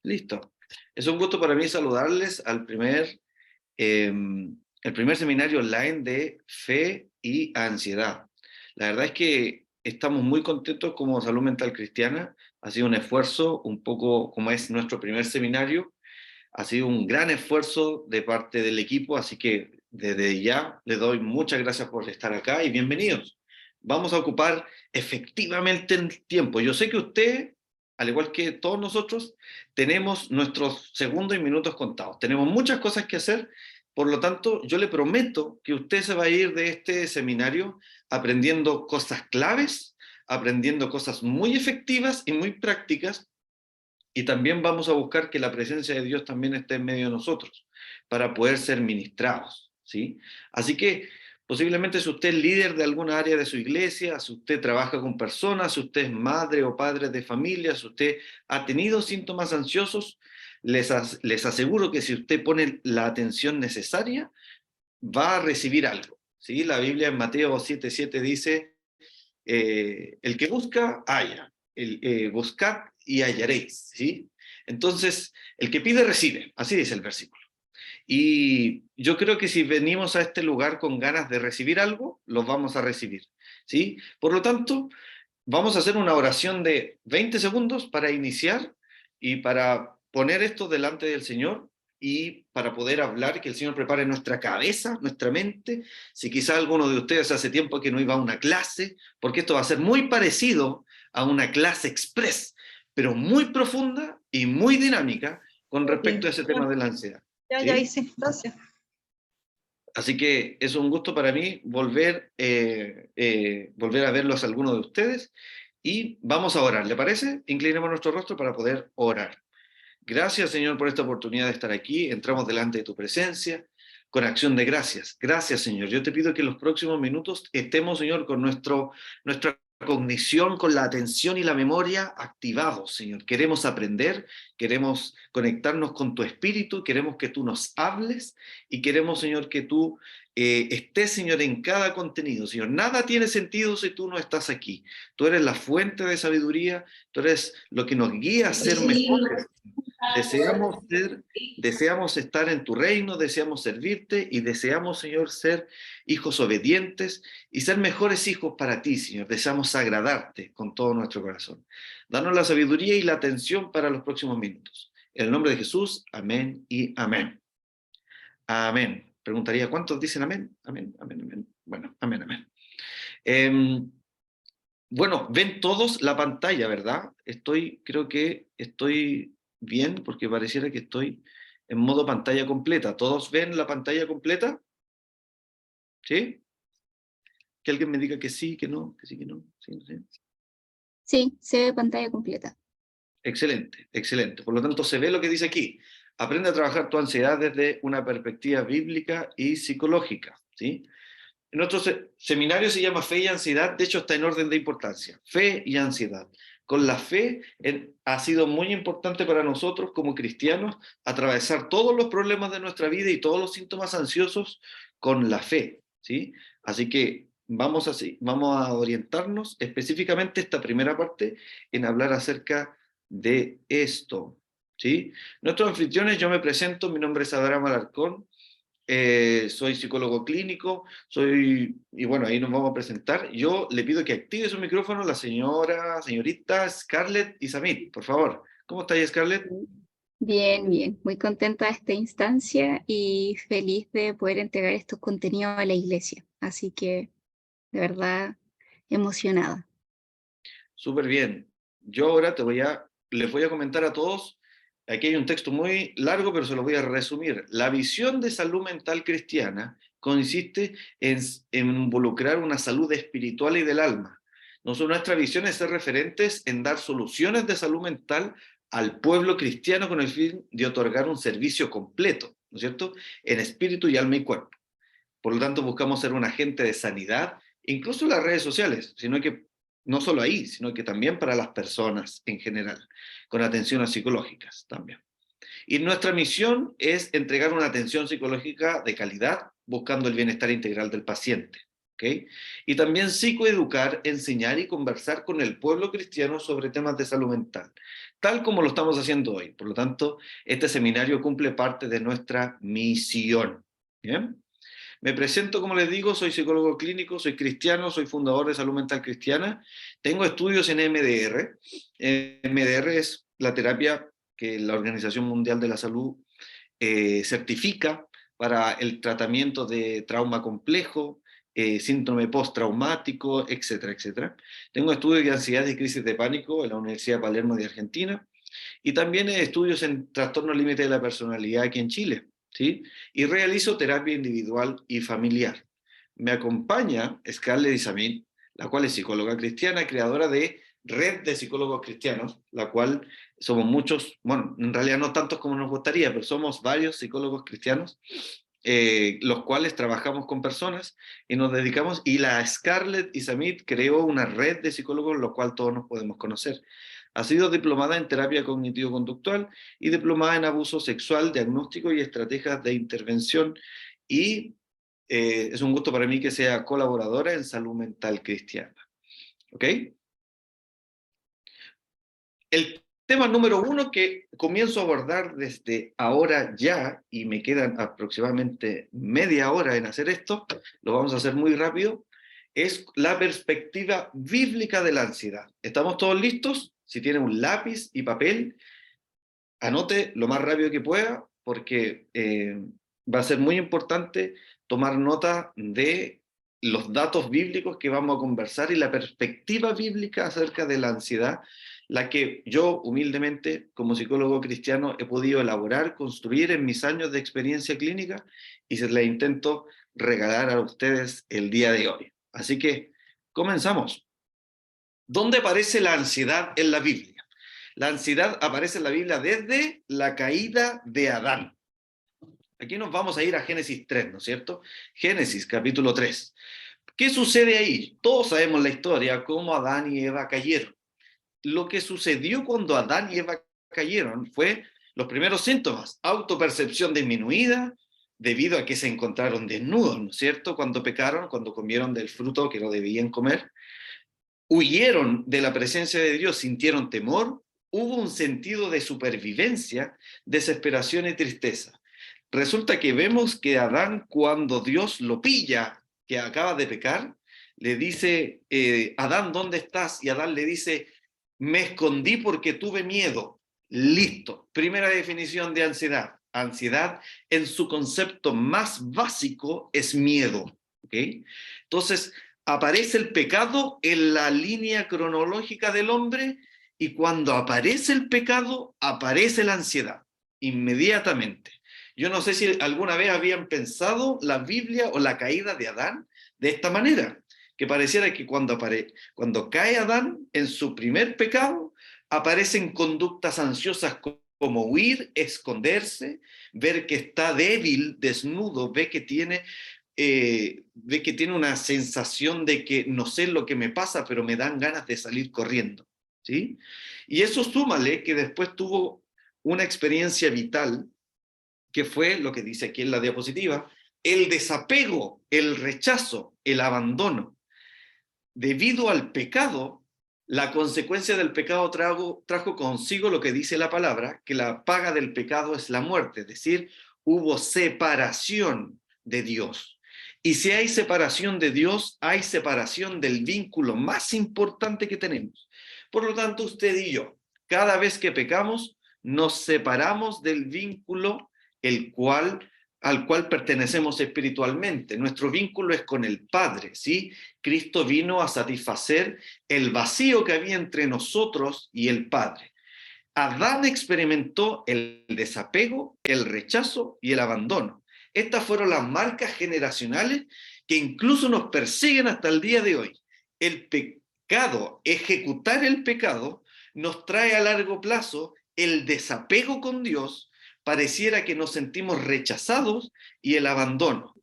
Listo. Es un gusto para mí saludarles al el primer seminario online de fe y ansiedad. La verdad es que estamos muy contentos como Salud Mental Cristiana. Ha sido un esfuerzo, un poco como es nuestro primer seminario. Ha sido un gran esfuerzo de parte del equipo, así que desde ya les doy muchas gracias por estar acá y bienvenidos. Vamos a ocupar efectivamente el tiempo. Yo sé que usted, al igual que todos nosotros, tenemos nuestros segundos y minutos contados. Tenemos muchas cosas que hacer, por lo tanto, yo le prometo que usted se va a ir de este seminario aprendiendo cosas claves, aprendiendo cosas muy efectivas y muy prácticas, y también vamos a buscar que la presencia de Dios también esté en medio de nosotros, para poder ser ministrados, ¿sí? Así que posiblemente si usted es líder de alguna área de su iglesia, si usted trabaja con personas, si usted es madre o padre de familia, si usted ha tenido síntomas ansiosos, les aseguro que si usted pone la atención necesaria, va a recibir algo, ¿sí? La Biblia en Mateo 7:7 dice, el que busca, halla. Buscad y hallaréis, ¿sí? Entonces, el que pide, recibe. Así dice el versículo. Y yo creo que si venimos a este lugar con ganas de recibir algo, lo vamos a recibir, ¿sí? Por lo tanto, vamos a hacer una oración de 20 segundos para iniciar y para poner esto delante del Señor y para poder hablar, que el Señor prepare nuestra cabeza, nuestra mente. Si quizá alguno de ustedes hace tiempo que no iba a una clase, porque esto va a ser muy parecido a una clase express, pero muy profunda y muy dinámica con respecto a ese tema de la ansiedad. Ya ¿Sí? hice, gracias. Así que es un gusto para mí volver a verlos a algunos de ustedes y vamos a orar, ¿le parece? Inclinemos nuestro rostro para poder orar. Gracias, Señor, por esta oportunidad de estar aquí. Entramos delante de tu presencia con acción de gracias. Gracias, Señor. Yo te pido que en los próximos minutos estemos, Señor, con nuestra cognición, con la atención y la memoria activados, Señor. Queremos aprender, queremos conectarnos con tu espíritu, queremos que tú nos hables y queremos, Señor, que tú estés, Señor, en cada contenido, Señor. Nada tiene sentido si tú no estás aquí. Tú eres la fuente de sabiduría, tú eres lo que nos guía a ser mejores. Deseamos estar en tu reino, deseamos servirte y deseamos, Señor, ser hijos obedientes y ser mejores hijos para ti, Señor. Deseamos agradarte con todo nuestro corazón. Danos la sabiduría y la atención para los próximos minutos. En el nombre de Jesús, amén y amén. Amén. Preguntaría, ¿cuántos dicen amén? Amén, amén, amén. Bueno, amén, amén. Bueno, ven todos la pantalla, ¿verdad? Creo que estoy bien porque pareciera que estoy en modo pantalla completa. ¿Todos ven la pantalla completa? ¿Sí? Que alguien me diga que sí, que no, que sí, que no. Sí, no sé. Sí, se ve pantalla completa. Excelente, excelente. Por lo tanto, se ve lo que dice aquí. Aprende a trabajar tu ansiedad desde una perspectiva bíblica y psicológica, ¿sí? Nuestro seminario se llama Fe y Ansiedad, de hecho está en orden de importancia, fe y ansiedad. Con la fe ha sido muy importante para nosotros como cristianos atravesar todos los problemas de nuestra vida y todos los síntomas ansiosos con la fe, ¿sí? Así que vamos a orientarnos específicamente esta primera parte en hablar acerca de esto, ¿sí? Nuestros anfitriones, yo me presento, mi nombre es Abraham Alarcón. Soy psicólogo clínico, y bueno, ahí nos vamos a presentar. Yo le pido que active su micrófono la señorita Scarlett Isamit, por favor. ¿Cómo está ahí, Scarlett? Bien, bien. Muy contenta de esta instancia y feliz de poder entregar estos contenidos a la iglesia. Así que, de verdad, emocionada. Súper bien. Yo ahora les voy a comentar a todos, aquí hay un texto muy largo, pero se lo voy a resumir. La visión de salud mental cristiana consiste en involucrar una salud espiritual y del alma. Nuestra visión es ser referentes en dar soluciones de salud mental al pueblo cristiano con el fin de otorgar un servicio completo, ¿no es cierto?, en espíritu y alma y cuerpo. Por lo tanto, buscamos ser un agente de sanidad, incluso en las redes sociales, sino que no solo ahí, sino que también para las personas en general, con atenciones psicológicas también. Y nuestra misión es entregar una atención psicológica de calidad, buscando el bienestar integral del paciente. ¿ok? Y también psicoeducar, enseñar y conversar con el pueblo cristiano sobre temas de salud mental, tal como lo estamos haciendo hoy. Por lo tanto, este seminario cumple parte de nuestra misión. ¿Bien? Me presento, como les digo, soy psicólogo clínico, soy cristiano, soy fundador de Salud Mental Cristiana, tengo estudios en MDR. MDR es la terapia que la Organización Mundial de la Salud certifica para el tratamiento de trauma complejo, síndrome postraumático, etcétera, etcétera. Tengo estudios de ansiedad y crisis de pánico en la Universidad de Palermo de Argentina, y también estudios en trastorno límite de la personalidad aquí en Chile, ¿sí? Y realizo terapia individual y familiar. Me acompaña Scarlett Isamit, la cual es psicóloga cristiana, creadora de Red de Psicólogos Cristianos, la cual somos muchos, bueno, en realidad no tantos como nos gustaría, pero somos varios psicólogos cristianos, los cuales trabajamos con personas y nos dedicamos, y la Scarlett Isamit creó una red de psicólogos, lo cual todos nos podemos conocer. Ha sido diplomada en terapia cognitivo-conductual y diplomada en abuso sexual, diagnóstico y estrategias de intervención, y es un gusto para mí que sea colaboradora en Salud Mental Cristiana. ¿Ok? El tema número 1 que comienzo a abordar desde ahora ya, y me quedan aproximadamente media hora en hacer esto, lo vamos a hacer muy rápido, es la perspectiva bíblica de la ansiedad. ¿Estamos todos listos? Si tienen un lápiz y papel, anote lo más rápido que pueda, porque va a ser muy importante tomar nota de los datos bíblicos que vamos a conversar y la perspectiva bíblica acerca de la ansiedad, la que yo humildemente como psicólogo cristiano he podido elaborar, construir en mis años de experiencia clínica, y se la intento regalar a ustedes el día de hoy. Así que comenzamos. ¿Dónde aparece la ansiedad en la Biblia? La ansiedad aparece en la Biblia desde la caída de Adán. Aquí nos vamos a ir a Génesis 3, ¿no es cierto? Génesis capítulo 3. ¿Qué sucede ahí? Todos sabemos la historia, cómo Adán y Eva cayeron. Lo que sucedió cuando Adán y Eva cayeron fue los primeros síntomas: autopercepción disminuida, debido a que se encontraron desnudos, ¿no es cierto? Cuando pecaron, cuando comieron del fruto que no debían comer, huyeron de la presencia de Dios, sintieron temor, hubo un sentido de supervivencia, desesperación y tristeza. Resulta que vemos que Adán, cuando Dios lo pilla, que acaba de pecar, le dice, Adán, ¿dónde estás? Y Adán le dice, me escondí porque tuve miedo. Listo. Primera definición de ansiedad. Ansiedad, en su concepto más básico, es miedo. ¿Ok? Entonces, aparece el pecado en la línea cronológica del hombre, y cuando aparece el pecado, aparece la ansiedad, inmediatamente. Yo no sé si alguna vez habían pensado la Biblia o la caída de Adán de esta manera, que pareciera que cuando cae Adán en su primer pecado, aparecen conductas ansiosas como huir, esconderse, ver que está débil, desnudo, ve que tiene una sensación de que no sé lo que me pasa, pero me dan ganas de salir corriendo, ¿sí? Y eso súmale que después tuvo una experiencia vital, que fue lo que dice aquí en la diapositiva, el desapego, el rechazo, el abandono. Debido al pecado, la consecuencia del pecado trajo consigo lo que dice la palabra, que la paga del pecado es la muerte, es decir, hubo separación de Dios. Y si hay separación de Dios, hay separación del vínculo más importante que tenemos. Por lo tanto, usted y yo, cada vez que pecamos, nos separamos del vínculo al cual pertenecemos espiritualmente. Nuestro vínculo es con el Padre, ¿sí? Cristo vino a satisfacer el vacío que había entre nosotros y el Padre. Adán experimentó el desapego, el rechazo y el abandono. Estas fueron las marcas generacionales que incluso nos persiguen hasta el día de hoy. El pecado, ejecutar el pecado, nos trae a largo plazo el desapego con Dios, pareciera que nos sentimos rechazados, y el abandono.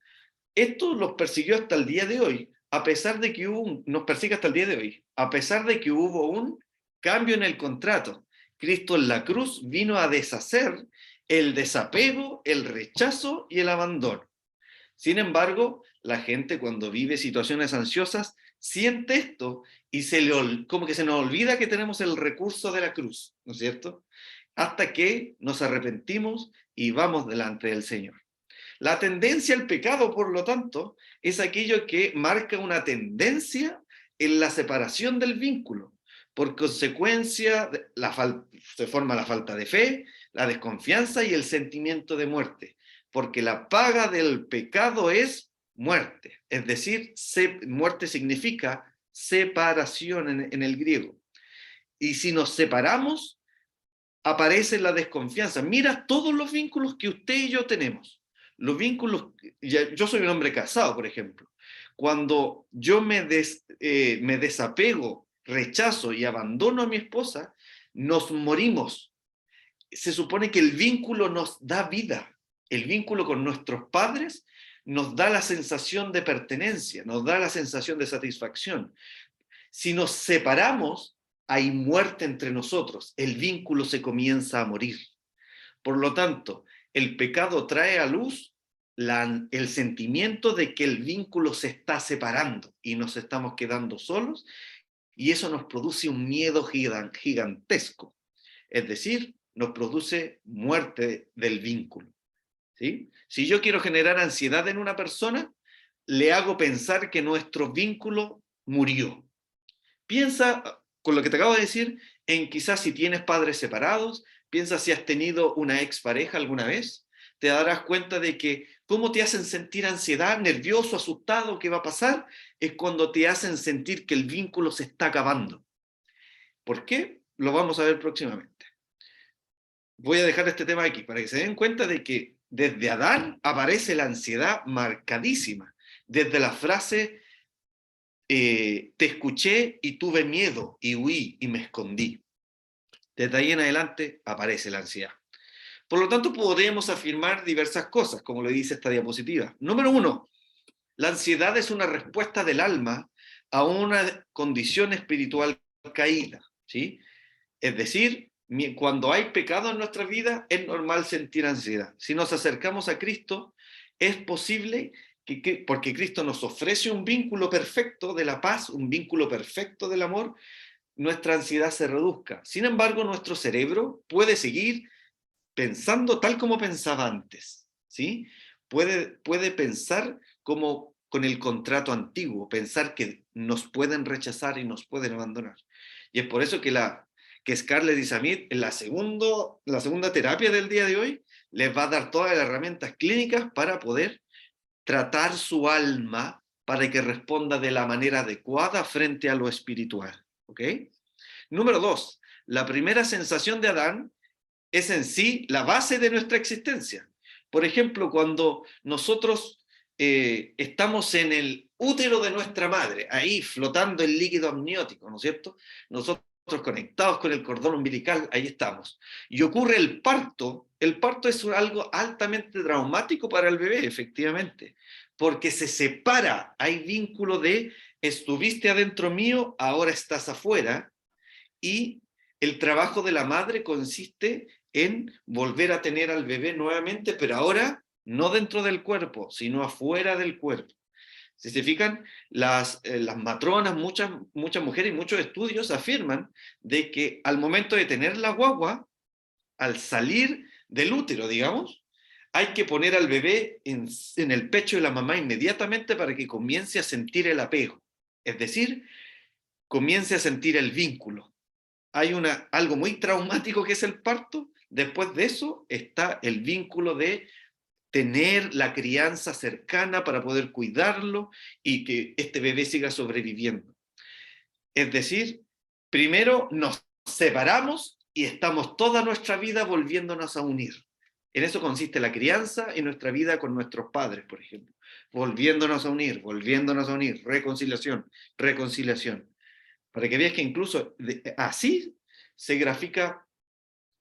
Esto los persiguió hasta el día de hoy, a pesar de que nos persigue hasta el día de hoy, a pesar de que hubo un cambio en el contrato. Cristo en la cruz vino a deshacer el desapego, el rechazo y el abandono. Sin embargo, la gente cuando vive situaciones ansiosas siente esto y como que se nos olvida que tenemos el recurso de la cruz, ¿no es cierto? Hasta que nos arrepentimos y vamos delante del Señor. La tendencia al pecado, por lo tanto, es aquello que marca una tendencia en la separación del vínculo. Por consecuencia, se forma la falta de fe, la desconfianza y el sentimiento de muerte. Porque la paga del pecado es muerte. Es decir, muerte significa separación en el griego. Y si nos separamos, aparece la desconfianza. Mira todos los vínculos que usted y yo tenemos. Los vínculos, yo soy un hombre casado, por ejemplo. Cuando yo me desapego, rechazo y abandono a mi esposa, nos morimos. Se supone que el vínculo nos da vida. El vínculo con nuestros padres nos da la sensación de pertenencia, nos da la sensación de satisfacción. Si nos separamos, hay muerte entre nosotros, el vínculo se comienza a morir. Por lo tanto, el pecado trae a luz el sentimiento de que el vínculo se está separando y nos estamos quedando solos, y eso nos produce un miedo gigantesco. Es decir, nos produce muerte del vínculo. ¿Sí? Si yo quiero generar ansiedad en una persona, le hago pensar que nuestro vínculo murió. Piensa, con lo que te acabo de decir, en quizás si tienes padres separados, piensa si has tenido una expareja alguna vez, te darás cuenta de que cómo te hacen sentir ansiedad, nervioso, asustado, ¿qué va a pasar? Es cuando te hacen sentir que el vínculo se está acabando. ¿Por qué? Lo vamos a ver próximamente. Voy a dejar este tema aquí para que se den cuenta de que desde Adán aparece la ansiedad marcadísima. Desde la frase te escuché y tuve miedo y huí y me escondí. Desde ahí en adelante aparece la ansiedad. Por lo tanto, podríamos afirmar diversas cosas, como lo dice esta diapositiva. Número uno, la ansiedad es una respuesta del alma a una condición espiritual caída, ¿sí? Es decir, cuando hay pecado en nuestra vida, es normal sentir ansiedad. Si nos acercamos a Cristo, es posible porque Cristo nos ofrece un vínculo perfecto de la paz, un vínculo perfecto del amor, nuestra ansiedad se reduzca. Sin embargo, nuestro cerebro puede seguir pensando tal como pensaba antes, ¿sí? Puede pensar como con el contrato antiguo, pensar que nos pueden rechazar y nos pueden abandonar. Y es por eso que Scarlett y Samit en la segunda terapia del día de hoy les va a dar todas las herramientas clínicas para poder tratar su alma para que responda de la manera adecuada frente a lo espiritual. ¿Ok? Número dos, la primera sensación de Adán es en sí la base de nuestra existencia. Por ejemplo, cuando nosotros estamos en el útero de nuestra madre, ahí flotando el líquido amniótico, ¿no es cierto? Nosotros conectados con el cordón umbilical, ahí estamos. Y ocurre el parto es algo altamente traumático para el bebé, efectivamente, porque se separa, hay vínculo de estuviste adentro mío, ahora estás afuera, y el trabajo de la madre consiste en volver a tener al bebé nuevamente, pero ahora no dentro del cuerpo, sino afuera del cuerpo. Si se fijan, las matronas, muchas mujeres y muchos estudios afirman de que al momento de tener la guagua, al salir del útero, digamos, hay que poner al bebé en el pecho de la mamá inmediatamente para que comience a sentir el apego. Es decir, comience a sentir el vínculo. Hay algo muy traumático que es el parto. Después de eso está el vínculo de tener la crianza cercana para poder cuidarlo y que este bebé siga sobreviviendo. Es decir, primero nos separamos y estamos toda nuestra vida volviéndonos a unir. En eso consiste la crianza y nuestra vida con nuestros padres, por ejemplo. Volviéndonos a unir, reconciliación, reconciliación. Para que veas que incluso así se grafica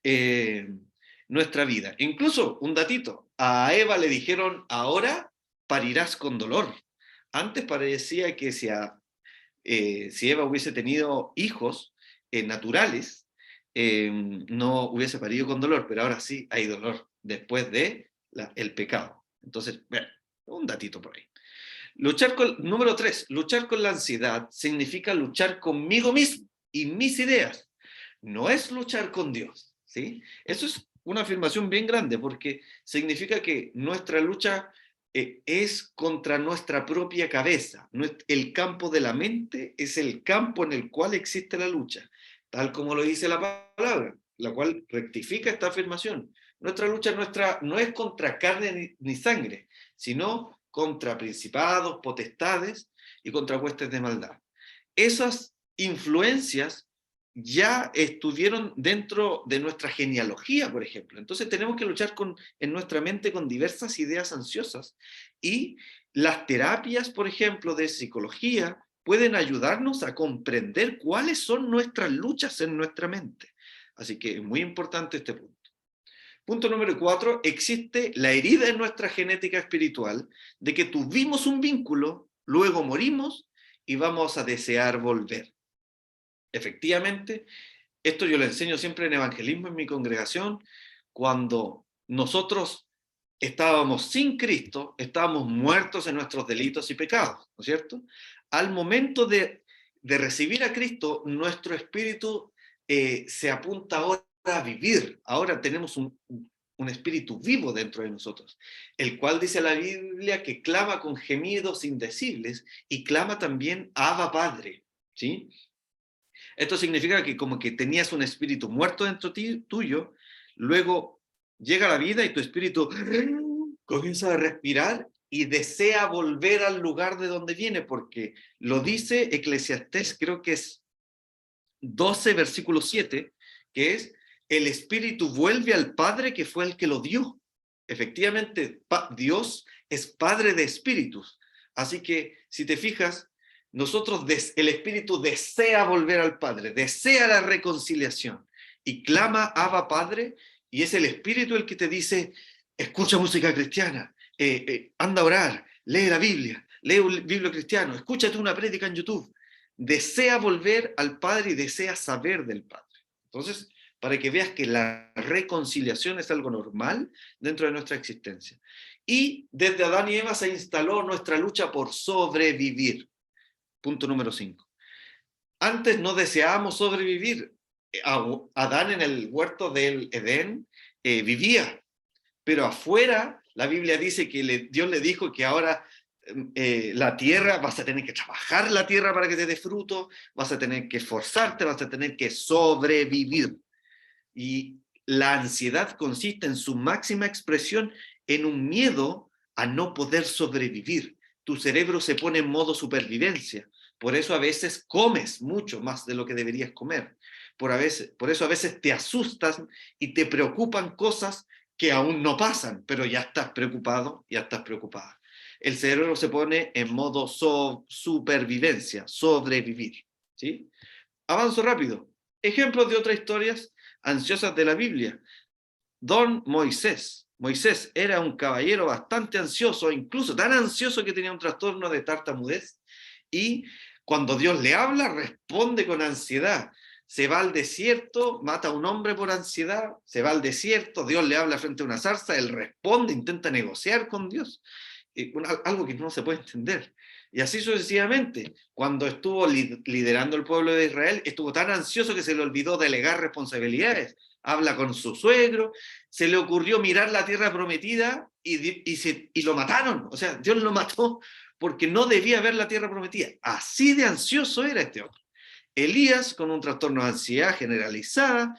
eh, nuestra vida. Incluso, un datito, a Eva le dijeron, ahora parirás con dolor. Antes parecía que si Eva hubiese tenido hijos naturales, no hubiese parido con dolor, pero ahora sí hay dolor después de el pecado. Entonces, bueno, un datito por ahí. Número 3, luchar con la ansiedad significa luchar conmigo mismo y mis ideas. No es luchar con Dios, ¿sí? Eso es una afirmación bien grande porque significa que nuestra lucha es contra nuestra propia cabeza. El campo de la mente es el campo en el cual existe la lucha, tal como lo dice la palabra, la cual rectifica esta afirmación. Nuestra lucha no es contra carne ni sangre, sino contra principados, potestades y contra huestes de maldad. Esas influencias ya estuvieron dentro de nuestra genealogía, por ejemplo. Entonces tenemos que luchar en nuestra mente con diversas ideas ansiosas y las terapias, por ejemplo, de psicología pueden ayudarnos a comprender cuáles son nuestras luchas en nuestra mente. Así que es muy importante este punto. Punto número 4, existe la herida en nuestra genética espiritual de que tuvimos un vínculo, luego morimos y vamos a desear volver. Efectivamente, esto yo lo enseño siempre en evangelismo en mi congregación, cuando nosotros estábamos sin Cristo, estábamos muertos en nuestros delitos y pecados, ¿no es cierto? Al momento de recibir a Cristo, nuestro espíritu se apunta ahora a vivir. Ahora tenemos un espíritu vivo dentro de nosotros, el cual dice la Biblia que clama con gemidos indecibles y clama también Abba Padre, ¿sí? Esto significa que como que tenías un espíritu muerto dentro tuyo, luego llega la vida y tu espíritu comienza a respirar y desea volver al lugar de donde viene, porque lo dice Eclesiastés, creo que es 12, versículo 7, que es, el espíritu vuelve al Padre que fue el que lo dio. Efectivamente, Dios es Padre de espíritus. Así que, si te fijas, el espíritu desea volver al Padre, desea la reconciliación y clama Abba Padre, y es el espíritu el que te dice, escucha música cristiana, anda a orar, lee la Biblia, lee un libro cristiano, escúchate una prédica en YouTube. Desea volver al Padre y desea saber del Padre. Entonces, para que veas que la reconciliación es algo normal dentro de nuestra existencia. Y desde Adán y Eva se instaló nuestra lucha por sobrevivir. Punto número 5. Antes no deseábamos sobrevivir. Adán en el huerto del Edén vivía, pero afuera la Biblia dice que Dios le dijo que ahora la tierra, vas a tener que trabajar la tierra para que te dé fruto, vas a tener que esforzarte, vas a tener que sobrevivir. Y la ansiedad consiste en su máxima expresión en un miedo a no poder sobrevivir. Tu cerebro se pone en modo supervivencia. Por eso a veces comes mucho más de lo que deberías comer. Por eso a veces te asustas y te preocupan cosas que aún no pasan, pero ya estás preocupado, ya estás preocupada. El cerebro se pone en modo supervivencia, sobrevivir. ¿Sí? Avanzo rápido. Ejemplos de otras historias ansiosas de la Biblia. Don Moisés. Moisés era un caballero bastante ansioso, incluso tan ansioso que tenía un trastorno de tartamudez, y cuando Dios le habla, responde con ansiedad. Se va al desierto, mata a un hombre por ansiedad, se va al desierto, Dios le habla frente a una zarza, él responde, intenta negociar con Dios, algo que no se puede entender. Y así sucesivamente, cuando estuvo liderando el pueblo de Israel, estuvo tan ansioso que se le olvidó delegar responsabilidades. Habla con su suegro, se le ocurrió mirar la tierra prometida y lo mataron. O sea, Dios lo mató porque no debía ver la tierra prometida. Así de ansioso era este hombre. Elías, con un trastorno de ansiedad generalizada,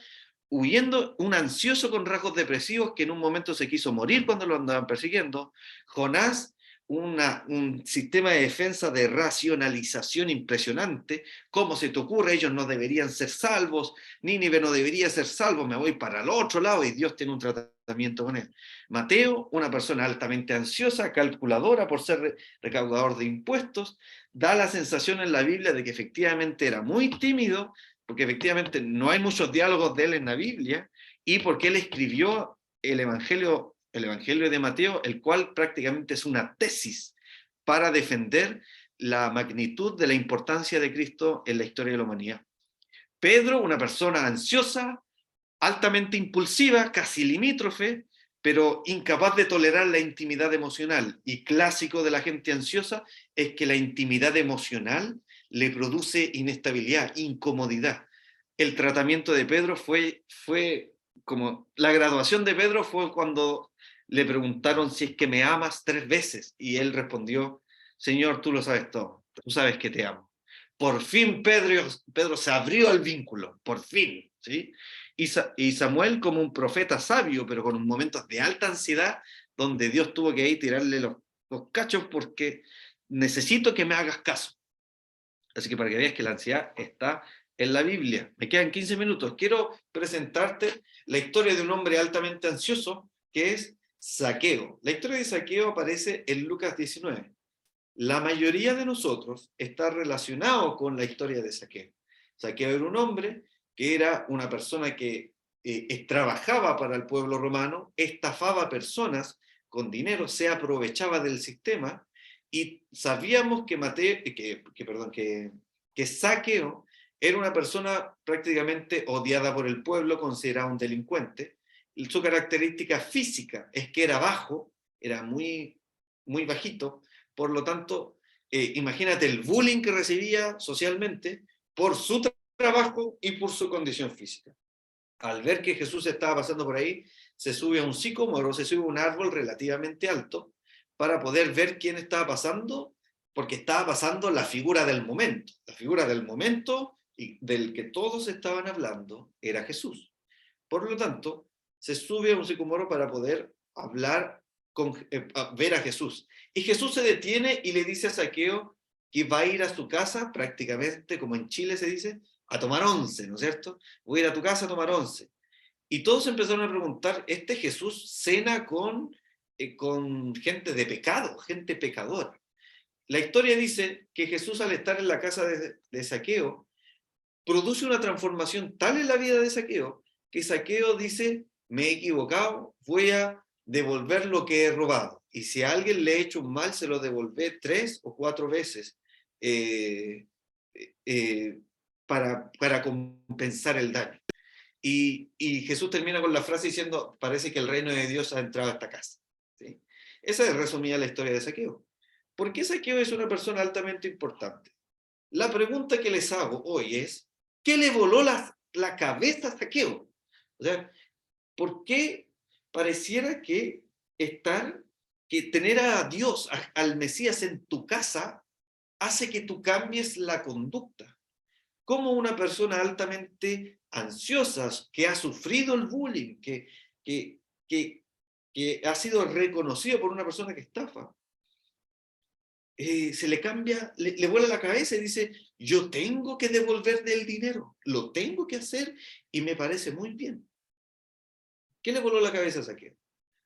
huyendo, un ansioso con rasgos depresivos que en un momento se quiso morir cuando lo andaban persiguiendo. Jonás, un sistema de defensa de racionalización impresionante. ¿Cómo se te ocurre? Ellos no deberían ser salvos, Nínive no debería ser salvo, me voy para el otro lado y Dios tiene un tratamiento con él. Mateo, una persona altamente ansiosa, calculadora por ser recaudador de impuestos, da la sensación en la Biblia de que efectivamente era muy tímido, porque efectivamente no hay muchos diálogos de él en la Biblia, y porque él escribió el Evangelio de Mateo, el cual prácticamente es una tesis para defender la magnitud de la importancia de Cristo en la historia de la humanidad. Pedro, una persona ansiosa, altamente impulsiva, casi limítrofe, pero incapaz de tolerar la intimidad emocional. Y clásico de la gente ansiosa es que la intimidad emocional le produce inestabilidad, incomodidad. El tratamiento de Pedro fue como, la graduación de Pedro fue cuando le preguntaron si es que me amas 3 veces, y él respondió: Señor, tú lo sabes todo, tú sabes que te amo. Por fin Pedro se abrió al vínculo, por fin, ¿sí? Y Samuel, como un profeta sabio, pero con momentos de alta ansiedad, donde Dios tuvo que ahí tirarle los cachos porque necesito que me hagas caso. Así que para que veas que la ansiedad está en la Biblia. Me quedan 15 minutos. Quiero presentarte la historia de un hombre altamente ansioso, que es Zaqueo. La historia de Zaqueo aparece en Lucas 19. La mayoría de nosotros está relacionado con la historia de Zaqueo. Zaqueo era un hombre que era una persona que trabajaba para el pueblo romano, estafaba personas con dinero, se aprovechaba del sistema, y sabíamos que Zaqueo era una persona prácticamente odiada por el pueblo, considerado un delincuente. Y su característica física es que era bajo, era muy, muy bajito, por lo tanto, imagínate el bullying que recibía socialmente por su trabajo y por su condición física. Al ver que Jesús estaba pasando por ahí, se sube a un sicómoro, se sube a un árbol relativamente alto, para poder ver quién estaba pasando, porque estaba pasando la figura del momento. La figura del momento y del que todos estaban hablando era Jesús. Por lo tanto, se sube a un sicómoro para poder hablar, ver a Jesús. Y Jesús se detiene y le dice a Zaqueo que va a ir a su casa, prácticamente como en Chile se dice, a tomar once, ¿no es cierto? Voy a ir a tu casa a tomar once. Y todos empezaron a preguntar: ¿este Jesús cena con gente de pecado, gente pecadora? La historia dice que Jesús, al estar en la casa de Zaqueo, produce una transformación tal en la vida de Zaqueo, que Zaqueo dice: me he equivocado, voy a devolver lo que he robado. Y si a alguien le he hecho un mal, se lo devolvé 3 o 4 veces, eh, eh, para compensar el daño. Y Jesús termina con la frase diciendo: parece que el reino de Dios ha entrado a esta casa. ¿Sí? Esa es resumida la historia de Zaqueo. ¿Por qué Zaqueo es una persona altamente importante? La pregunta que les hago hoy es: ¿qué le voló la cabeza a Zaqueo? O sea, ¿por qué pareciera que tener a Dios, al Mesías en tu casa, hace que tú cambies la conducta? ¿Cómo una persona altamente ansiosa, que ha sufrido el bullying, que, que, que ha sido reconocido por una persona que estafa, se le cambia, le vuela la cabeza y dice: yo tengo que devolverle el dinero, lo tengo que hacer y me parece muy bien? ¿Qué le voló la cabeza a Zaqueo?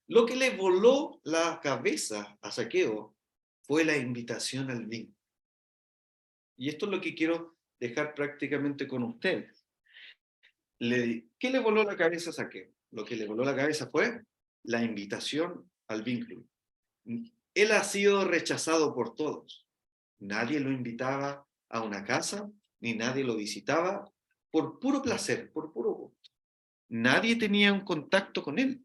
Lo que le voló la cabeza a Zaqueo fue la invitación al vino. Y esto es lo que quiero dejar prácticamente con ustedes. ¿Qué le voló la cabeza a Zaqueo? Lo que le voló la cabeza fue la invitación al vínculo. Él ha sido rechazado por todos. Nadie lo invitaba a una casa, ni nadie lo visitaba, por puro placer, por puro gusto. Nadie tenía un contacto con él.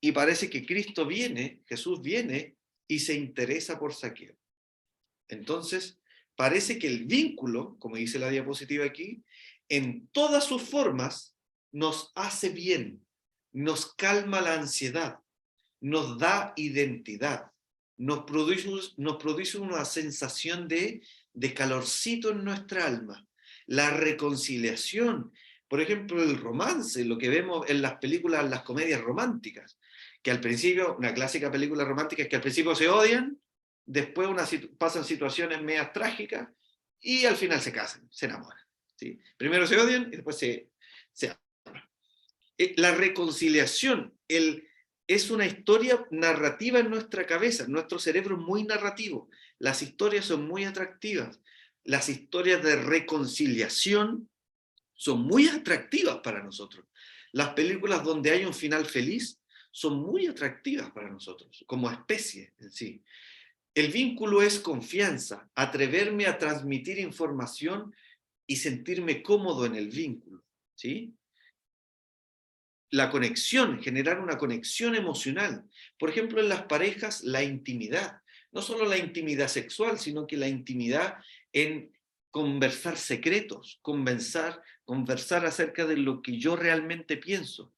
Y parece que Cristo viene, Jesús viene y se interesa por Zaqueo. Entonces, parece que el vínculo, como dice la diapositiva aquí, en todas sus formas nos hace bien, nos calma la ansiedad, nos da identidad, nos produce una sensación de calorcito en nuestra alma. La reconciliación, por ejemplo, el romance, lo que vemos en las películas, las comedias románticas, que al principio, una clásica película romántica es que al principio se odian, después pasan situaciones medias trágicas y al final se casan, se enamoran. ¿Sí? Primero se odian y después se aman. La reconciliación, es una historia narrativa en nuestra cabeza. Nuestro cerebro es muy narrativo. Las historias son muy atractivas. Las historias de reconciliación son muy atractivas para nosotros. Las películas donde hay un final feliz son muy atractivas para nosotros, como especie en sí. El vínculo es confianza, atreverme a transmitir información y sentirme cómodo en el vínculo, ¿sí? la conexión, generar una conexión emocional. Por ejemplo, en las parejas, la intimidad. No solo la intimidad sexual, sino que la intimidad en conversar secretos, conversar acerca de lo que yo realmente pienso.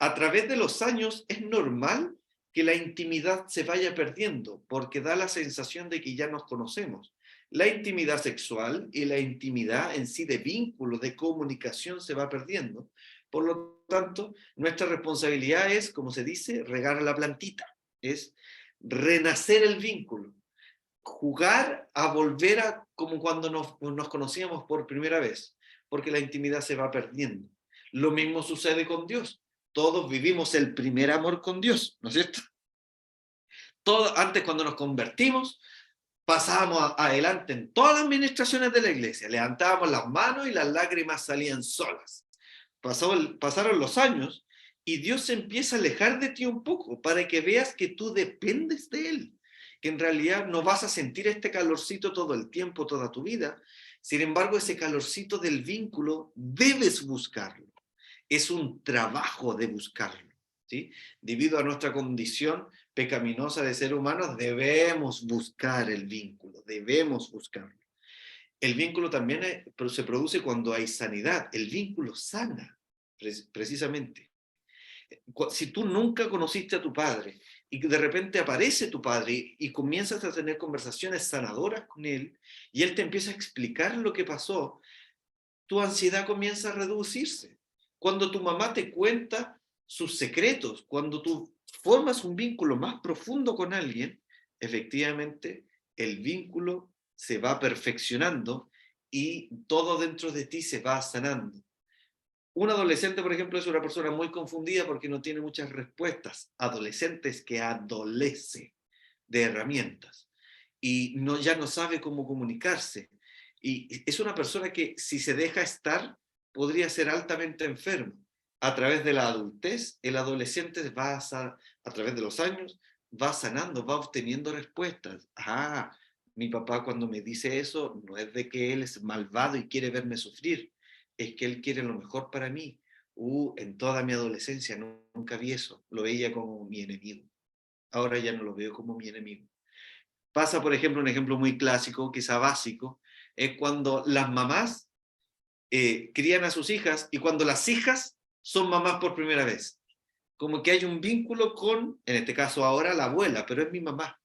A través de los años es normal que la intimidad se vaya perdiendo, porque da la sensación de que ya nos conocemos. La intimidad sexual y la intimidad en sí de vínculo, de comunicación, se va perdiendo. Por lo tanto, nuestra responsabilidad es, como se dice, regar la plantita, es renacer el vínculo, jugar a volver a como cuando nos conocíamos por primera vez, porque la intimidad se va perdiendo. Lo mismo sucede con Dios. Todos vivimos el primer amor con Dios, ¿no es cierto? Antes, cuando nos convertimos, pasábamos adelante en todas las administraciones de la iglesia, levantábamos las manos y las lágrimas salían solas. Pasaron los años y Dios se empieza a alejar de ti un poco para que veas que tú dependes de Él, que en realidad no vas a sentir este calorcito todo el tiempo, toda tu vida. Sin embargo, ese calorcito del vínculo debes buscarlo. Es un trabajo de buscarlo, ¿sí? Debido a nuestra condición pecaminosa de ser humanos, debemos buscar el vínculo, debemos buscarlo. El vínculo también se produce cuando hay sanidad. El vínculo sana, precisamente. Si tú nunca conociste a tu padre y de repente aparece tu padre y comienzas a tener conversaciones sanadoras con él y él te empieza a explicar lo que pasó, tu ansiedad comienza a reducirse. Cuando tu mamá te cuenta sus secretos, cuando tú formas un vínculo más profundo con alguien, efectivamente el vínculo se va perfeccionando y todo dentro de ti se va sanando. Un adolescente, por ejemplo, es una persona muy confundida porque no tiene muchas respuestas. Adolescentes que adolece de herramientas y ya no sabe cómo comunicarse. Y es una persona que, si se deja estar, podría ser altamente enfermo. A través de la adultez, el adolescente a través de los años, va sanando, va obteniendo respuestas. Ah, mi papá cuando me dice eso, no es de que él es malvado y quiere verme sufrir, es que él quiere lo mejor para mí. En toda mi adolescencia nunca vi eso, lo veía como mi enemigo. Ahora ya no lo veo como mi enemigo. Pasa, por ejemplo, un ejemplo muy clásico, quizá básico, es cuando las mamás crían a sus hijas y cuando las hijas son mamás por primera vez. Como que hay un vínculo con, en este caso ahora, la abuela, pero es mi mamá.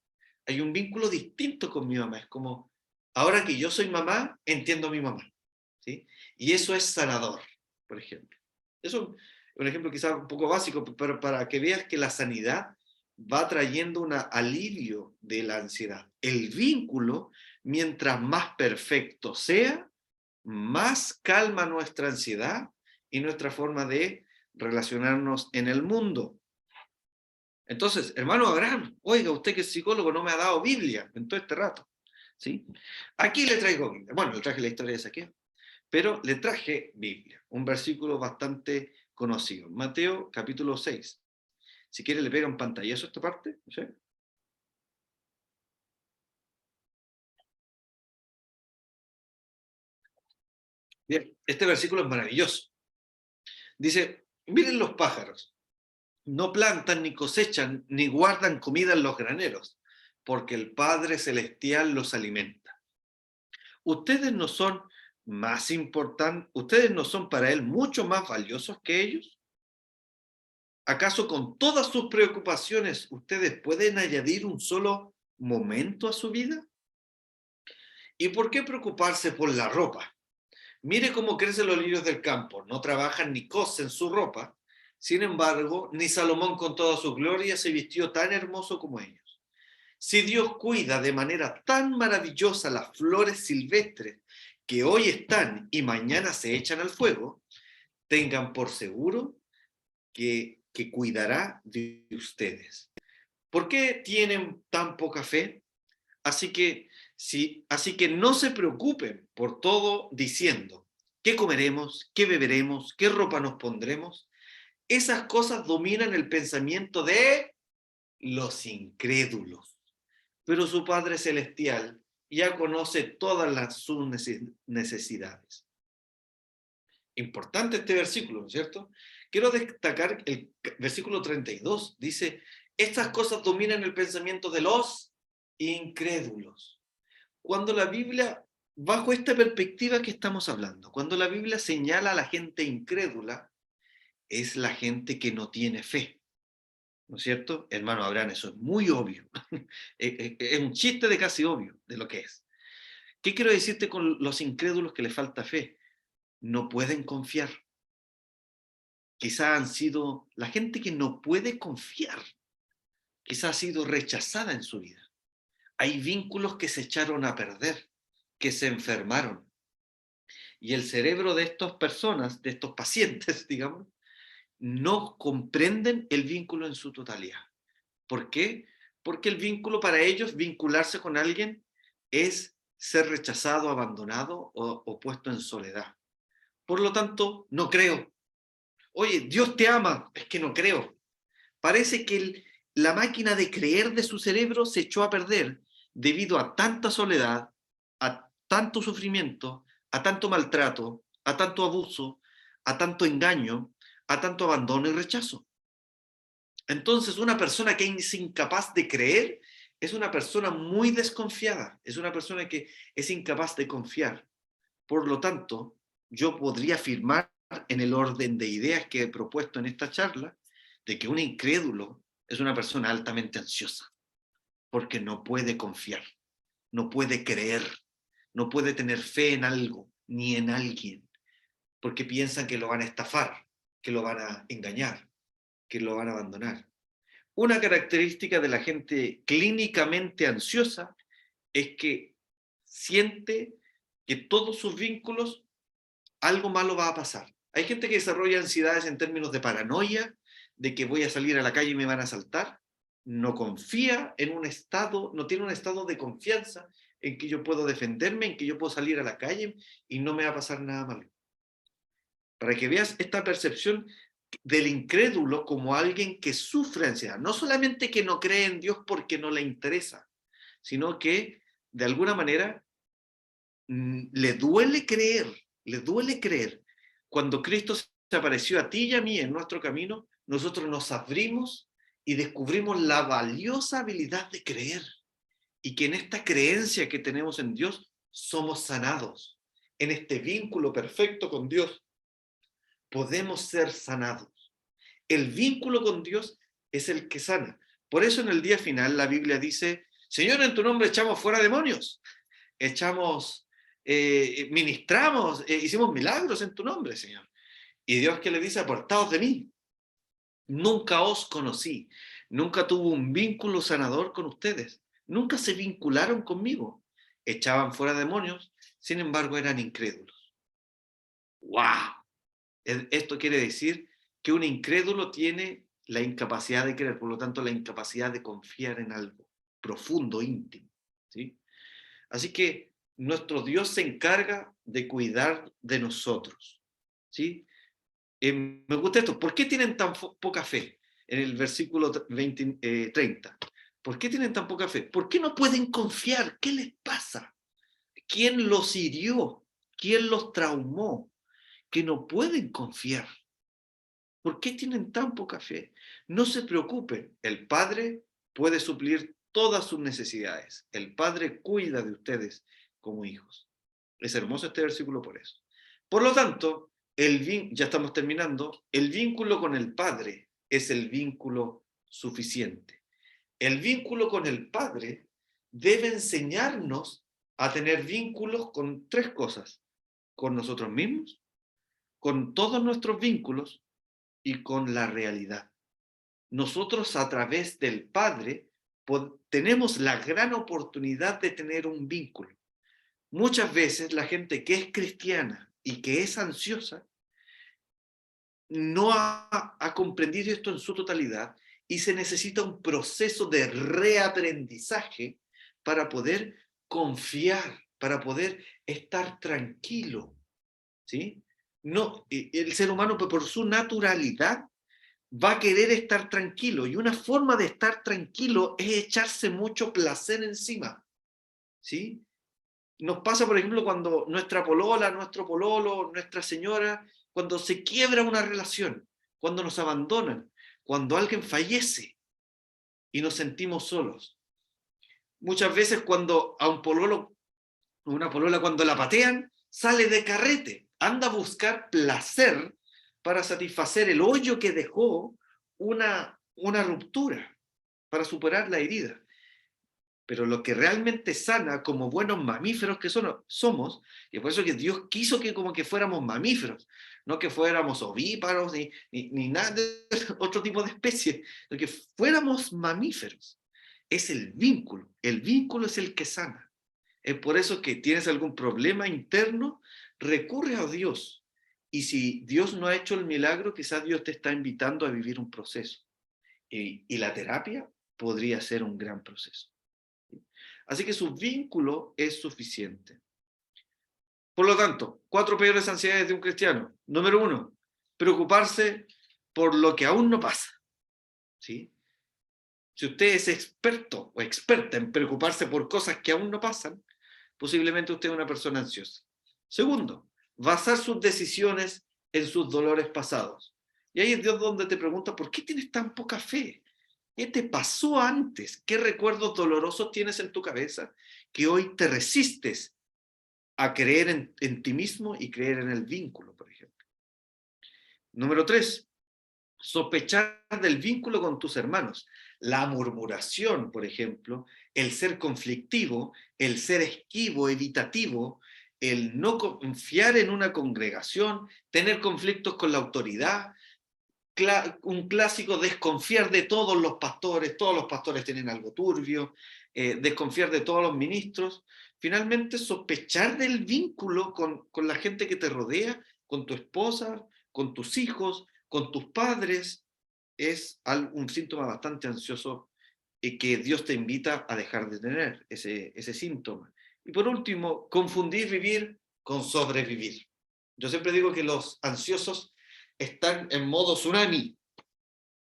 Hay un vínculo distinto con mi mamá. Es como, ahora que yo soy mamá, entiendo a mi mamá, ¿sí? Y eso es sanador, por ejemplo. Eso es un ejemplo quizá un poco básico, pero para que veas que la sanidad va trayendo un alivio de la ansiedad. El vínculo, mientras más perfecto sea, más calma nuestra ansiedad y nuestra forma de relacionarnos en el mundo. Entonces, hermano Abraham, oiga, usted que es psicólogo no me ha dado Biblia en todo este rato, ¿sí? Aquí le traigo Biblia. Bueno, le traje la historia de Saqueo, pero le traje Biblia, un versículo bastante conocido. Mateo capítulo 6. Si quiere le pega un pantallazo a esta parte, ¿sí? Bien, este versículo es maravilloso. Dice, miren los pájaros, no plantan ni cosechan ni guardan comida en los graneros, porque el Padre Celestial los alimenta. Ustedes no son más importantes, ustedes no son para Él mucho más valiosos que ellos. ¿Acaso con todas sus preocupaciones ustedes pueden añadir un solo momento a su vida? ¿Y por qué preocuparse por la ropa? Mire cómo crecen los lirios del campo, no trabajan ni cosen su ropa. Sin embargo, ni Salomón con toda su gloria se vistió tan hermoso como ellos. Si Dios cuida de manera tan maravillosa las flores silvestres que hoy están y mañana se echan al fuego, tengan por seguro que cuidará de ustedes. ¿Por qué tienen tan poca fe? Así que no se preocupen por todo diciendo, ¿qué comeremos? ¿Qué beberemos? ¿Qué ropa nos pondremos? Esas cosas dominan el pensamiento de los incrédulos. Pero su Padre Celestial ya conoce sus necesidades. Importante este versículo, ¿no es cierto? quiero destacar el versículo 32. Dice, estas cosas dominan el pensamiento de los incrédulos. Cuando la Biblia, bajo esta perspectiva que estamos hablando, cuando la Biblia señala a la gente incrédula, es la gente que no tiene fe. ¿No es cierto? Hermano Abraham, eso es muy obvio. Es un chiste de casi obvio de lo que es. ¿Qué quiero decirte con los incrédulos que les falta fe? No pueden confiar. Quizá han sido la gente que no puede confiar. Quizá ha sido rechazada en su vida. Hay vínculos que se echaron a perder, que se enfermaron. Y el cerebro de estas personas, de estos pacientes, digamos, no comprenden el vínculo en su totalidad. ¿Por qué? Porque el vínculo para ellos, vincularse con alguien, es ser rechazado, abandonado o puesto en soledad. Por lo tanto, no creo. Oye, Dios te ama, es que no creo. Parece que la máquina de creer de su cerebro se echó a perder debido a tanta soledad, a tanto sufrimiento, a tanto maltrato, a tanto abuso, a tanto engaño, a tanto abandono y rechazo. Entonces, una persona que es incapaz de creer es una persona muy desconfiada, es una persona que es incapaz de confiar. Por lo tanto, yo podría afirmar en el orden de ideas que he propuesto en esta charla, de que un incrédulo es una persona altamente ansiosa, porque no puede confiar, no puede creer, no puede tener fe en algo ni en alguien, porque piensan que lo van a estafar, que lo van a engañar, que lo van a abandonar. Una característica de la gente clínicamente ansiosa es que siente que todos sus vínculos, algo malo va a pasar. Hay gente que desarrolla ansiedades en términos de paranoia, de que voy a salir a la calle y me van a asaltar. No confía en un estado, no tiene un estado de confianza en que yo puedo defenderme, en que yo puedo salir a la calle y no me va a pasar nada malo. Para que veas esta percepción del incrédulo como alguien que sufre ansiedad. No solamente que no cree en Dios porque no le interesa, sino que de alguna manera le duele creer, le duele creer. Cuando Cristo se apareció a ti y a mí en nuestro camino, nosotros nos abrimos y descubrimos la valiosa habilidad de creer. Y que en esta creencia que tenemos en Dios somos sanados. En este vínculo perfecto con Dios podemos ser sanados. El vínculo con Dios es el que sana. Por eso en el día final la Biblia dice, Señor, en tu nombre echamos fuera demonios, echamos, ministramos, hicimos milagros en tu nombre, Señor. Y Dios que le dice, apartaos de mí, nunca os conocí, nunca tuve un vínculo sanador con ustedes, nunca se vincularon conmigo, echaban fuera demonios, sin embargo eran incrédulos. ¡Wow! Esto quiere decir que un incrédulo tiene la incapacidad de creer, por lo tanto la incapacidad de confiar en algo profundo, íntimo, ¿sí? Así que nuestro Dios se encarga de cuidar de nosotros, ¿sí? Me gusta esto. ¿Por qué tienen tan poca fe? En el versículo 30. ¿Por qué tienen tan poca fe? ¿Por qué no pueden confiar? ¿Qué les pasa? ¿Quién los hirió? ¿Quién los traumó? Que no pueden confiar. ¿Por qué tienen tan poca fe? No se preocupen, el Padre puede suplir todas sus necesidades. El Padre cuida de ustedes como hijos. Es hermoso este versículo por eso. Por lo tanto, ya estamos terminando, el vínculo con el Padre es el vínculo suficiente. El vínculo con el Padre debe enseñarnos a tener vínculos con tres cosas: con nosotros mismos, con todos nuestros vínculos y con la realidad. Nosotros a través del Padre tenemos la gran oportunidad de tener un vínculo. Muchas veces la gente que es cristiana y que es ansiosa no ha comprendido esto en su totalidad y se necesita un proceso de reaprendizaje para poder confiar, para poder estar tranquilo, ¿sí? No, el ser humano por su naturalidad va a querer estar tranquilo y una forma de estar tranquilo es echarse mucho placer encima, ¿sí? Nos pasa, por ejemplo, cuando nuestra polola, nuestro pololo, nuestra señora, cuando se quiebra una relación, cuando nos abandonan, cuando alguien fallece y nos sentimos solos. Muchas veces cuando a un pololo, una polola cuando la patean, sale de carrete, anda a buscar placer para satisfacer el hoyo que dejó una ruptura, para superar la herida. Pero lo que realmente sana como buenos mamíferos que somos, y por eso que Dios quiso que como que fuéramos mamíferos, no que fuéramos ovíparos ni nada de otro tipo de especie, sino que fuéramos mamíferos. Es el vínculo es el que sana. Es por eso que tienes algún problema interno, recurre a Dios. Y si Dios no ha hecho el milagro, quizás Dios te está invitando a vivir un proceso. Y la terapia podría ser un gran proceso. Así que su vínculo es suficiente. Por lo tanto, 4 peores ansiedades de un cristiano. Número 1, preocuparse por lo que aún no pasa. ¿Sí? Si usted es experto o experta en preocuparse por cosas que aún no pasan, posiblemente usted es una persona ansiosa. Segundo, basar sus decisiones en sus dolores pasados. Y ahí es Dios donde te pregunta, ¿por qué tienes tan poca fe? ¿Qué te pasó antes? ¿Qué recuerdos dolorosos tienes en tu cabeza que hoy te resistes a creer en ti mismo y creer en el vínculo, por ejemplo? Número 3, sospechar del vínculo con tus hermanos. La murmuración, por ejemplo, el ser conflictivo, el ser esquivo, evitativo, el no confiar en una congregación, tener conflictos con la autoridad, un clásico, desconfiar de todos los pastores tienen algo turbio, desconfiar de todos los ministros, finalmente sospechar del vínculo con la gente que te rodea, con tu esposa, con tus hijos, con tus padres, es un síntoma bastante ansioso y que Dios te invita a dejar de tener ese síntoma. Y por último, confundir vivir con sobrevivir. Yo siempre digo que los ansiosos están en modo tsunami.